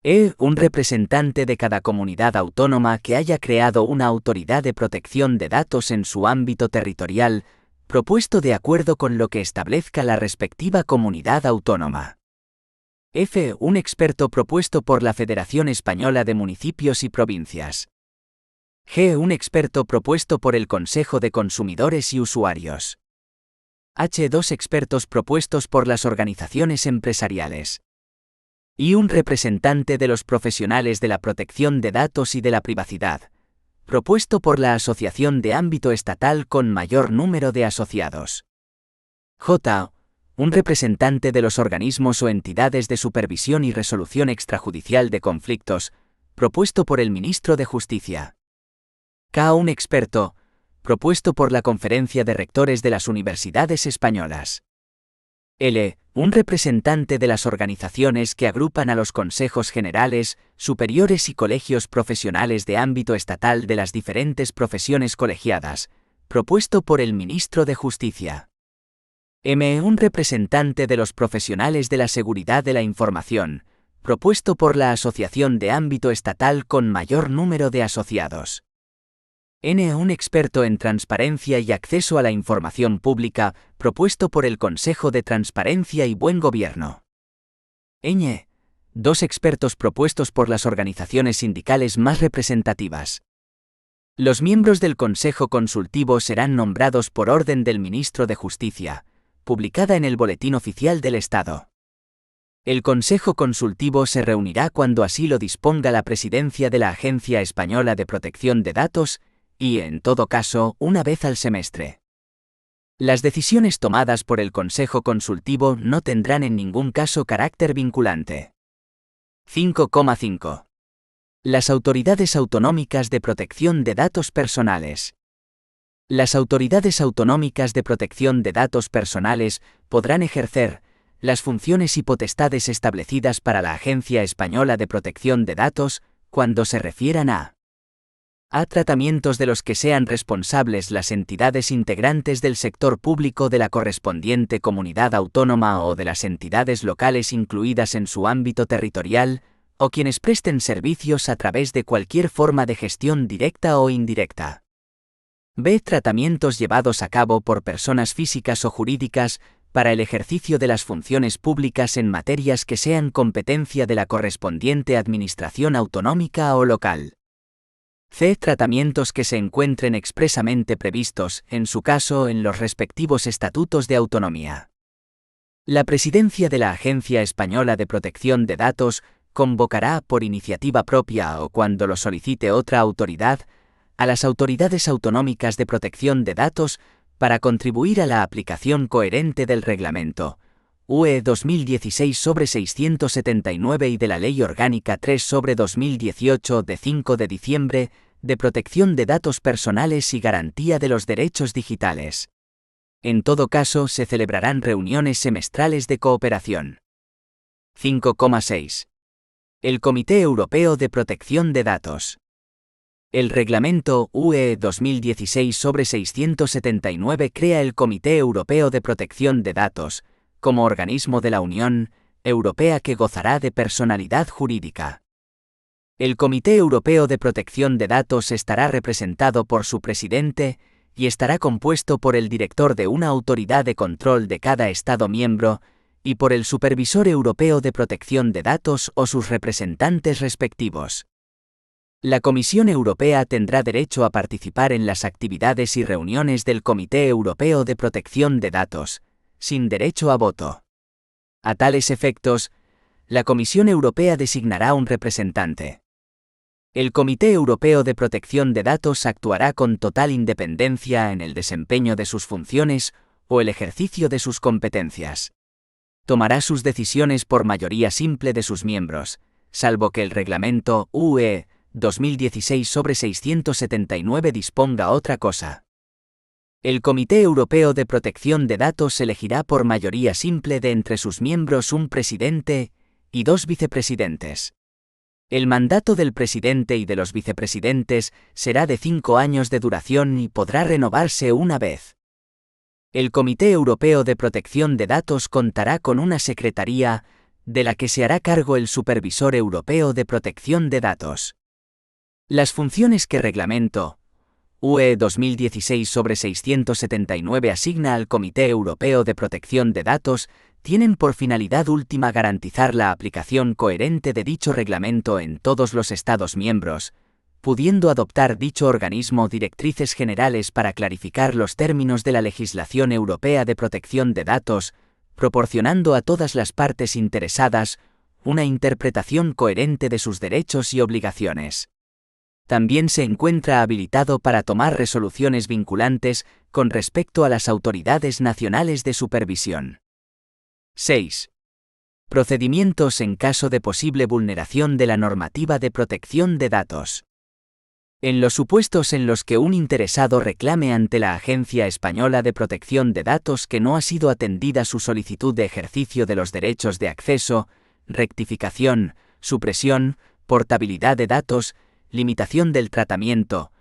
E. Un representante de cada comunidad autónoma que haya creado una autoridad de protección de datos en su ámbito territorial, propuesto de acuerdo con lo que establezca la respectiva comunidad autónoma. F. Un experto propuesto por la Federación Española de Municipios y Provincias. G. Un experto propuesto por el Consejo de Consumidores y Usuarios. H. Dos expertos propuestos por las organizaciones empresariales. Y un representante de los profesionales de la protección de datos y de la privacidad, propuesto por la asociación de ámbito estatal con mayor número de asociados. J. Un representante de los organismos o entidades de supervisión y resolución extrajudicial de conflictos, propuesto por el Ministro de Justicia. K. Un experto, propuesto por la Conferencia de Rectores de las Universidades Españolas. L. Un representante de las organizaciones que agrupan a los consejos generales, superiores y colegios profesionales de ámbito estatal de las diferentes profesiones colegiadas, propuesto por el Ministro de Justicia. M. Un representante de los profesionales de la seguridad de la información, propuesto por la asociación de ámbito estatal con mayor número de asociados. N. Un experto en transparencia y acceso a la información pública, propuesto por el Consejo de Transparencia y Buen Gobierno. Ñ. Dos expertos propuestos por las organizaciones sindicales más representativas. Los miembros del Consejo Consultivo serán nombrados por orden del Ministro de Justicia, publicada en el Boletín Oficial del Estado. El Consejo Consultivo se reunirá cuando así lo disponga la Presidencia de la Agencia Española de Protección de Datos, y, en todo caso, una vez al semestre. Las decisiones tomadas por el Consejo Consultivo no tendrán en ningún caso carácter vinculante. 5,5. Las autoridades autonómicas de protección de datos personales. Las autoridades autonómicas de protección de datos personales podrán ejercer las funciones y potestades establecidas para la Agencia Española de Protección de Datos cuando se refieran a tratamientos de los que sean responsables las entidades integrantes del sector público de la correspondiente comunidad autónoma o de las entidades locales incluidas en su ámbito territorial, o quienes presten servicios a través de cualquier forma de gestión directa o indirecta. B. Tratamientos llevados a cabo por personas físicas o jurídicas para el ejercicio de las funciones públicas en materias que sean competencia de la correspondiente administración autonómica o local. C. Tratamientos que se encuentren expresamente previstos, en su caso, en los respectivos estatutos de autonomía. La Presidencia de la Agencia Española de Protección de Datos convocará, por iniciativa propia o cuando lo solicite otra autoridad, a las autoridades autonómicas de protección de datos para contribuir a la aplicación coherente del Reglamento UE 2016/679 y de la Ley Orgánica 3/2018 de 5 de diciembre de protección de datos personales y garantía de los derechos digitales. En todo caso, se celebrarán reuniones semestrales de cooperación. 5,6. El Comité Europeo de Protección de Datos. El Reglamento UE 2016/679 crea el Comité Europeo de Protección de Datos, como organismo de la Unión Europea que gozará de personalidad jurídica. El Comité Europeo de Protección de Datos estará representado por su presidente y estará compuesto por el director de una autoridad de control de cada Estado miembro y por el Supervisor Europeo de Protección de Datos o sus representantes respectivos. La Comisión Europea tendrá derecho a participar en las actividades y reuniones del Comité Europeo de Protección de Datos, sin derecho a voto. A tales efectos, la Comisión Europea designará un representante. El Comité Europeo de Protección de Datos actuará con total independencia en el desempeño de sus funciones o el ejercicio de sus competencias. Tomará sus decisiones por mayoría simple de sus miembros, salvo que el Reglamento UE 2016/679 disponga otra cosa. El Comité Europeo de Protección de Datos elegirá por mayoría simple de entre sus miembros un presidente y 2 vicepresidentes. El mandato del presidente y de los vicepresidentes será de 5 años de duración y podrá renovarse una vez. El Comité Europeo de Protección de Datos contará con una secretaría, de la que se hará cargo el Supervisor Europeo de Protección de Datos. Las funciones que Reglamento UE 2016/679 asigna al Comité Europeo de Protección de Datos tienen por finalidad última garantizar la aplicación coherente de dicho reglamento en todos los Estados miembros, pudiendo adoptar dicho organismo directrices generales para clarificar los términos de la legislación europea de protección de datos, proporcionando a todas las partes interesadas una interpretación coherente de sus derechos y obligaciones. También se encuentra habilitado para tomar resoluciones vinculantes con respecto a las autoridades nacionales de supervisión. 6. Procedimientos en caso de posible vulneración de la normativa de protección de datos. En los supuestos en los que un interesado reclame ante la Agencia Española de Protección de Datos que no ha sido atendida su solicitud de ejercicio de los derechos de acceso, rectificación, supresión, portabilidad de datos, limitación del tratamiento,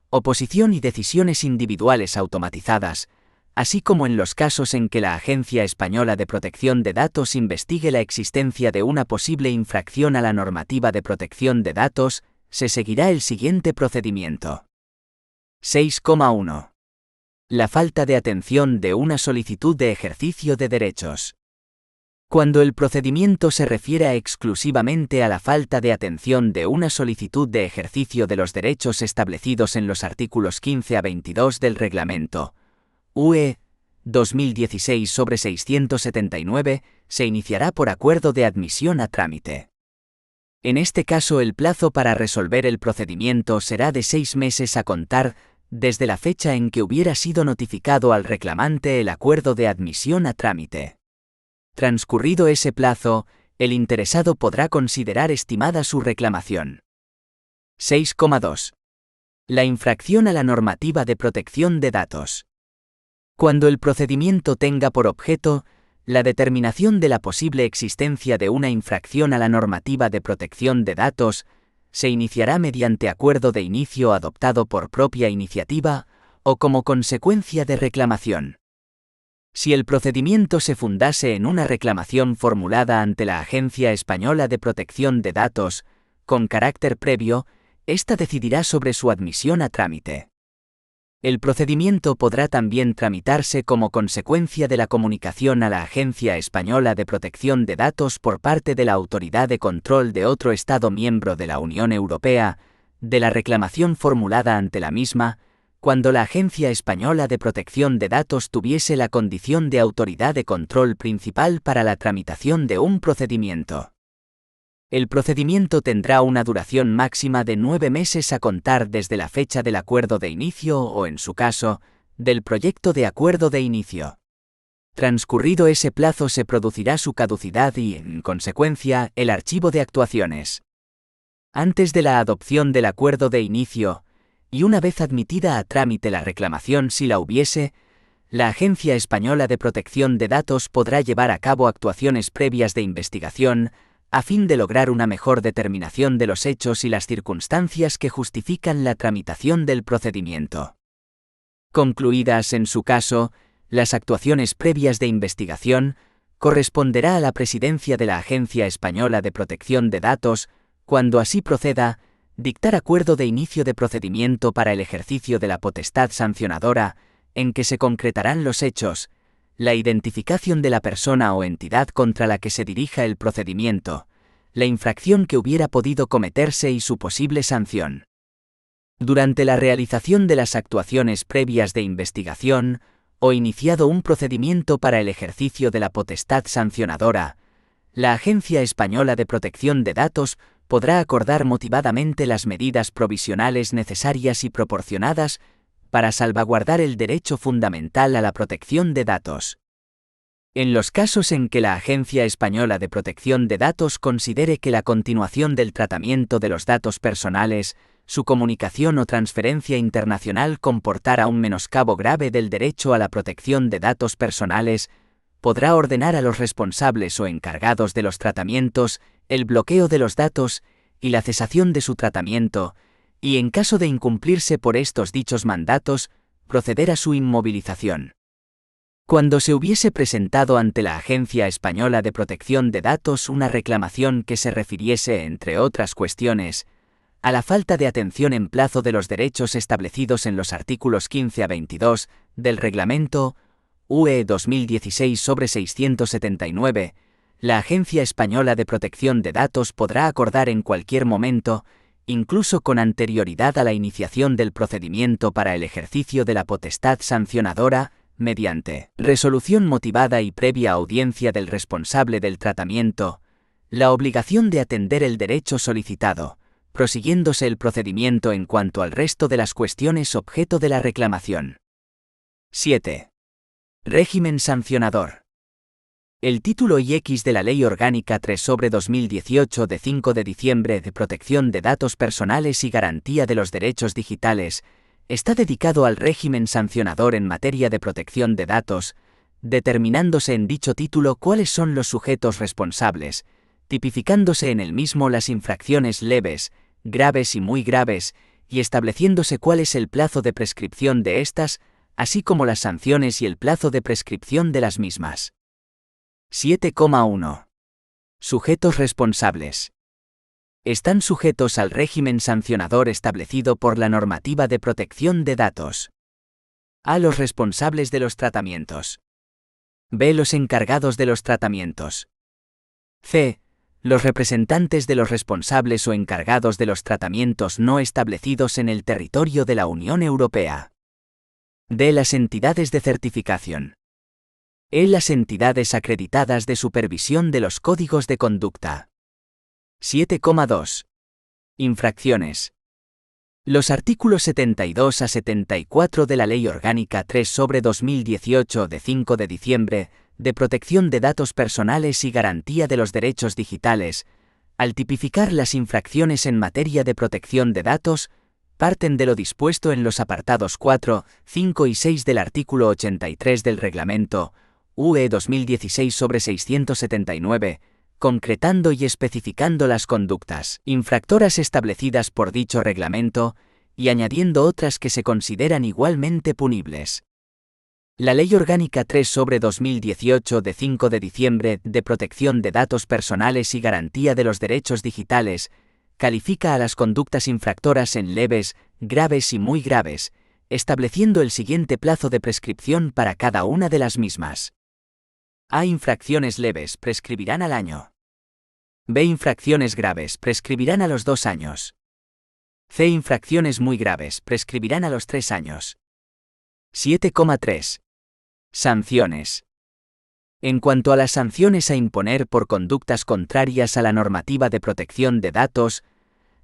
oposición y decisiones individuales automatizadas, así como en los casos en que la Agencia Española de Protección de Datos investigue la existencia de una posible infracción a la normativa de protección de datos, se seguirá el siguiente procedimiento. 6,1. La falta de atención de una solicitud de ejercicio de derechos. Cuando el procedimiento se refiera exclusivamente a la falta de atención de una solicitud de ejercicio de los derechos establecidos en los artículos 15 a 22 del Reglamento UE 2016/679, se iniciará por acuerdo de admisión a trámite. En este caso, el plazo para resolver el procedimiento será de 6 meses a contar desde la fecha en que hubiera sido notificado al reclamante el acuerdo de admisión a trámite. Transcurrido ese plazo, el interesado podrá considerar estimada su reclamación. 6,2. La infracción a la normativa de protección de datos. Cuando el procedimiento tenga por objeto la determinación de la posible existencia de una infracción a la normativa de protección de datos, se iniciará mediante acuerdo de inicio adoptado por propia iniciativa o como consecuencia de reclamación. Si el procedimiento se fundase en una reclamación formulada ante la Agencia Española de Protección de Datos, con carácter previo, ésta decidirá sobre su admisión a trámite. El procedimiento podrá también tramitarse como consecuencia de la comunicación a la Agencia Española de Protección de Datos por parte de la autoridad de control de otro Estado miembro de la Unión Europea, de la reclamación formulada ante la misma, cuando la Agencia Española de Protección de Datos tuviese la condición de autoridad de control principal para la tramitación de un procedimiento. El procedimiento tendrá una duración máxima de 9 meses a contar desde la fecha del acuerdo de inicio o, en su caso, del proyecto de acuerdo de inicio. Transcurrido ese plazo se producirá su caducidad y, en consecuencia, el archivo de actuaciones. Antes de la adopción del acuerdo de inicio, y una vez admitida a trámite la reclamación si la hubiese, la Agencia Española de Protección de Datos podrá llevar a cabo actuaciones previas de investigación, a fin de lograr una mejor determinación de los hechos y las circunstancias que justifican la tramitación del procedimiento. Concluidas, en su caso, las actuaciones previas de investigación, corresponderá a la Presidencia de la Agencia Española de Protección de Datos, cuando así proceda, dictar acuerdo de inicio de procedimiento para el ejercicio de la potestad sancionadora, en que se concretarán los hechos, la identificación de la persona o entidad contra la que se dirija el procedimiento, la infracción que hubiera podido cometerse y su posible sanción. Durante la realización de las actuaciones previas de investigación, o iniciado un procedimiento para el ejercicio de la potestad sancionadora, la Agencia Española de Protección de Datos podrá acordar motivadamente las medidas provisionales necesarias y proporcionadas para salvaguardar el derecho fundamental a la protección de datos. En los casos en que la Agencia Española de Protección de Datos considere que la continuación del tratamiento de los datos personales, su comunicación o transferencia internacional comportara un menoscabo grave del derecho a la protección de datos personales, podrá ordenar a los responsables o encargados de los tratamientos el bloqueo de los datos y la cesación de su tratamiento, y en caso de incumplirse por estos dichos mandatos, proceder a su inmovilización. Cuando se hubiese presentado ante la Agencia Española de Protección de Datos una reclamación que se refiriese, entre otras cuestiones, a la falta de atención en plazo de los derechos establecidos en los artículos 15 a 22 del Reglamento UE 2016/679, la Agencia Española de Protección de Datos podrá acordar en cualquier momento, incluso con anterioridad a la iniciación del procedimiento para el ejercicio de la potestad sancionadora, mediante resolución motivada y previa audiencia del responsable del tratamiento, la obligación de atender el derecho solicitado, prosiguiéndose el procedimiento en cuanto al resto de las cuestiones objeto de la reclamación. 7. Régimen sancionador. El título IX de la Ley Orgánica 3/2018 de 5 de diciembre de Protección de Datos Personales y Garantía de los Derechos Digitales está dedicado al régimen sancionador en materia de protección de datos, determinándose en dicho título cuáles son los sujetos responsables, tipificándose en el mismo las infracciones leves, graves y muy graves, y estableciéndose cuál es el plazo de prescripción de estas, así como las sanciones y el plazo de prescripción de las mismas. 7,1. Sujetos responsables. Están sujetos al régimen sancionador establecido por la normativa de protección de datos. A. Los responsables de los tratamientos. B. Los encargados de los tratamientos. C. Los representantes de los responsables o encargados de los tratamientos no establecidos en el territorio de la Unión Europea. D. Las entidades de certificación. E. Las entidades acreditadas de supervisión de los códigos de conducta. 7,2. Infracciones. Los artículos 72 a 74 de la Ley Orgánica 3/2018 de 5 de diciembre de Protección de Datos Personales y Garantía de los Derechos Digitales, al tipificar las infracciones en materia de protección de datos, parten de lo dispuesto en los apartados 4, 5 y 6 del artículo 83 del Reglamento UE 2016/679, concretando y especificando las conductas infractoras establecidas por dicho reglamento, y añadiendo otras que se consideran igualmente punibles. La Ley Orgánica 3/2018 de 5 de diciembre de Protección de Datos Personales y Garantía de los Derechos Digitales califica a las conductas infractoras en leves, graves y muy graves, estableciendo el siguiente plazo de prescripción para cada una de las mismas. A. Infracciones leves prescribirán al año. B. Infracciones graves prescribirán a los 2 años. C. Infracciones muy graves prescribirán a los 3 años. 7,3. Sanciones. En cuanto a las sanciones a imponer por conductas contrarias a la normativa de protección de datos,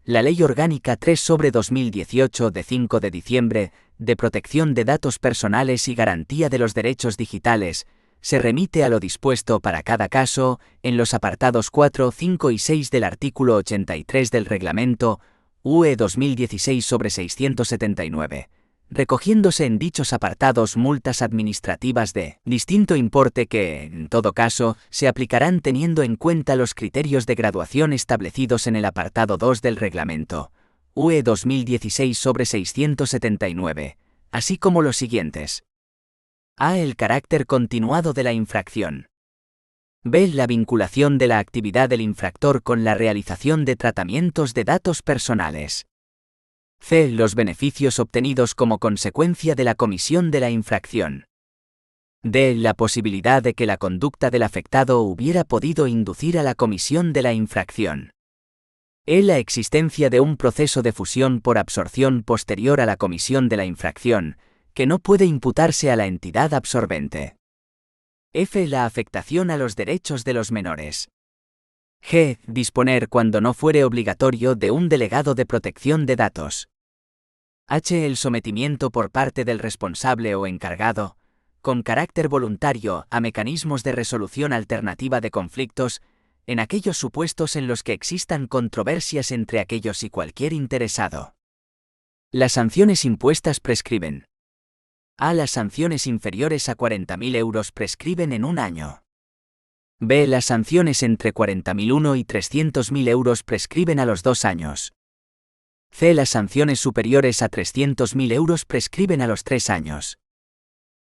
la Ley Orgánica 3/2018 de 5 de diciembre de Protección de Datos Personales y Garantía de los Derechos Digitales se remite a lo dispuesto para cada caso en los apartados 4, 5 y 6 del artículo 83 del Reglamento UE 2016/679, recogiéndose en dichos apartados multas administrativas de distinto importe que, en todo caso, se aplicarán teniendo en cuenta los criterios de graduación establecidos en el apartado 2 del Reglamento UE 2016/679, así como los siguientes. A. El carácter continuado de la infracción. B. La vinculación de la actividad del infractor con la realización de tratamientos de datos personales. C. Los beneficios obtenidos como consecuencia de la comisión de la infracción. D. La posibilidad de que la conducta del afectado hubiera podido inducir a la comisión de la infracción. E. La existencia de un proceso de fusión por absorción posterior a la comisión de la infracción, que no puede imputarse a la entidad absorbente. F. La afectación a los derechos de los menores. G. Disponer cuando no fuere obligatorio de un delegado de protección de datos. H. El sometimiento por parte del responsable o encargado, con carácter voluntario, a mecanismos de resolución alternativa de conflictos, en aquellos supuestos en los que existan controversias entre aquellos y cualquier interesado. Las sanciones impuestas prescriben. A. Las sanciones inferiores a 40.000 euros prescriben en 1 año. B. Las sanciones entre 40.001 y 300.000 euros prescriben a los 2 años. C. Las sanciones superiores a 300.000 euros prescriben a los 3 años.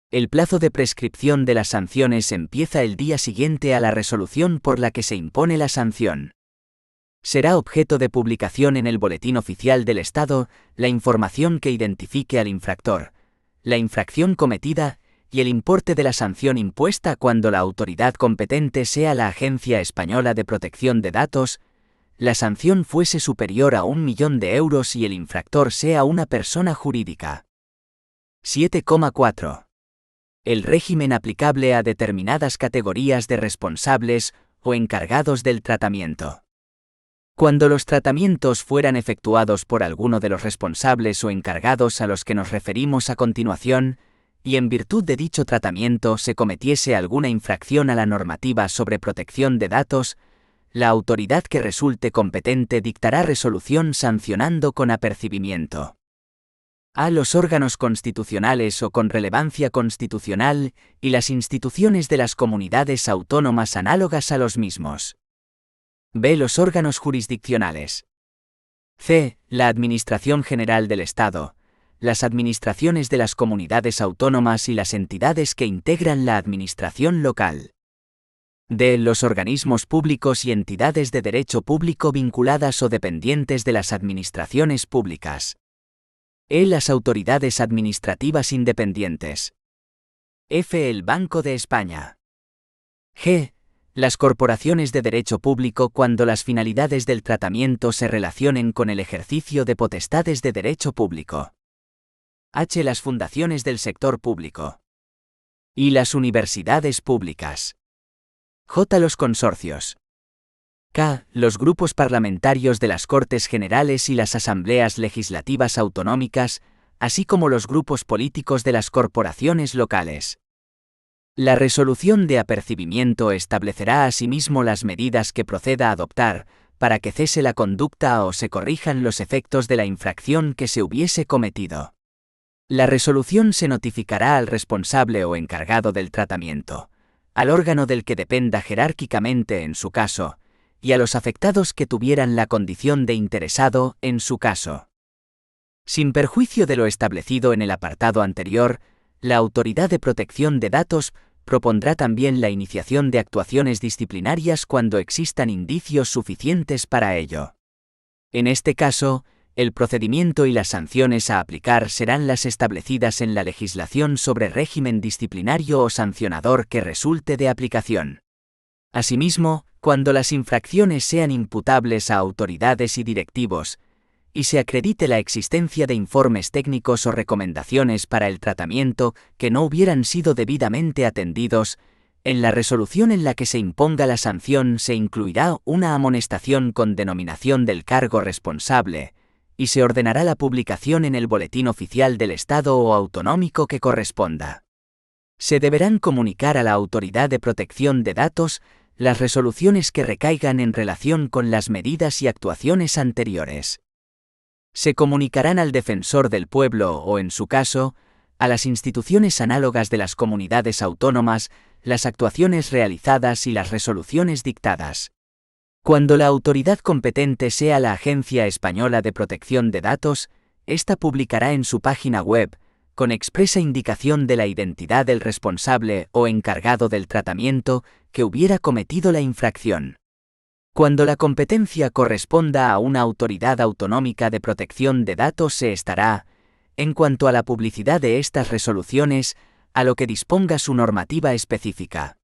El plazo de prescripción de las sanciones empieza el día siguiente a la resolución por la que se impone la sanción. Será objeto de publicación en el Boletín Oficial del Estado la información que identifique al infractor, la infracción cometida y el importe de la sanción impuesta cuando la autoridad competente sea la Agencia Española de Protección de Datos, la sanción fuese superior a 1 millón de euros y el infractor sea una persona jurídica. 7,4. El régimen aplicable a determinadas categorías de responsables o encargados del tratamiento. Cuando los tratamientos fueran efectuados por alguno de los responsables o encargados a los que nos referimos a continuación, y en virtud de dicho tratamiento se cometiese alguna infracción a la normativa sobre protección de datos, la autoridad que resulte competente dictará resolución sancionando con apercibimiento a los órganos constitucionales o con relevancia constitucional y las instituciones de las comunidades autónomas análogas a los mismos. B. Los órganos jurisdiccionales. C. La Administración General del Estado, las administraciones de las comunidades autónomas y las entidades que integran la administración local. D. Los organismos públicos y entidades de derecho público vinculadas o dependientes de las administraciones públicas. E. Las autoridades administrativas independientes. F. El Banco de España. G. Las corporaciones de derecho público cuando las finalidades del tratamiento se relacionen con el ejercicio de potestades de derecho público. H. Las fundaciones del sector público. Y las universidades públicas. J. Los consorcios. K. Los grupos parlamentarios de las Cortes Generales y las asambleas legislativas autonómicas, así como los grupos políticos de las corporaciones locales. La resolución de apercibimiento establecerá asimismo las medidas que proceda a adoptar para que cese la conducta o se corrijan los efectos de la infracción que se hubiese cometido. La resolución se notificará al responsable o encargado del tratamiento, al órgano del que dependa jerárquicamente en su caso, y a los afectados que tuvieran la condición de interesado en su caso. Sin perjuicio de lo establecido en el apartado anterior, la Autoridad de Protección de Datos propondrá también la iniciación de actuaciones disciplinarias cuando existan indicios suficientes para ello. En este caso, el procedimiento y las sanciones a aplicar serán las establecidas en la legislación sobre régimen disciplinario o sancionador que resulte de aplicación. Asimismo, cuando las infracciones sean imputables a autoridades y directivos, y se acredite la existencia de informes técnicos o recomendaciones para el tratamiento que no hubieran sido debidamente atendidos, en la resolución en la que se imponga la sanción se incluirá una amonestación con denominación del cargo responsable, y se ordenará la publicación en el Boletín Oficial del Estado o autonómico que corresponda. Se deberán comunicar a la Autoridad de Protección de Datos las resoluciones que recaigan en relación con las medidas y actuaciones anteriores. Se comunicarán al defensor del pueblo o, en su caso, a las instituciones análogas de las comunidades autónomas las actuaciones realizadas y las resoluciones dictadas. Cuando la autoridad competente sea la Agencia Española de Protección de Datos, ésta publicará en su página web, con expresa indicación de la identidad del responsable o encargado del tratamiento que hubiera cometido la infracción. Cuando la competencia corresponda a una autoridad autonómica de protección de datos se estará, en cuanto a la publicidad de estas resoluciones, a lo que disponga su normativa específica.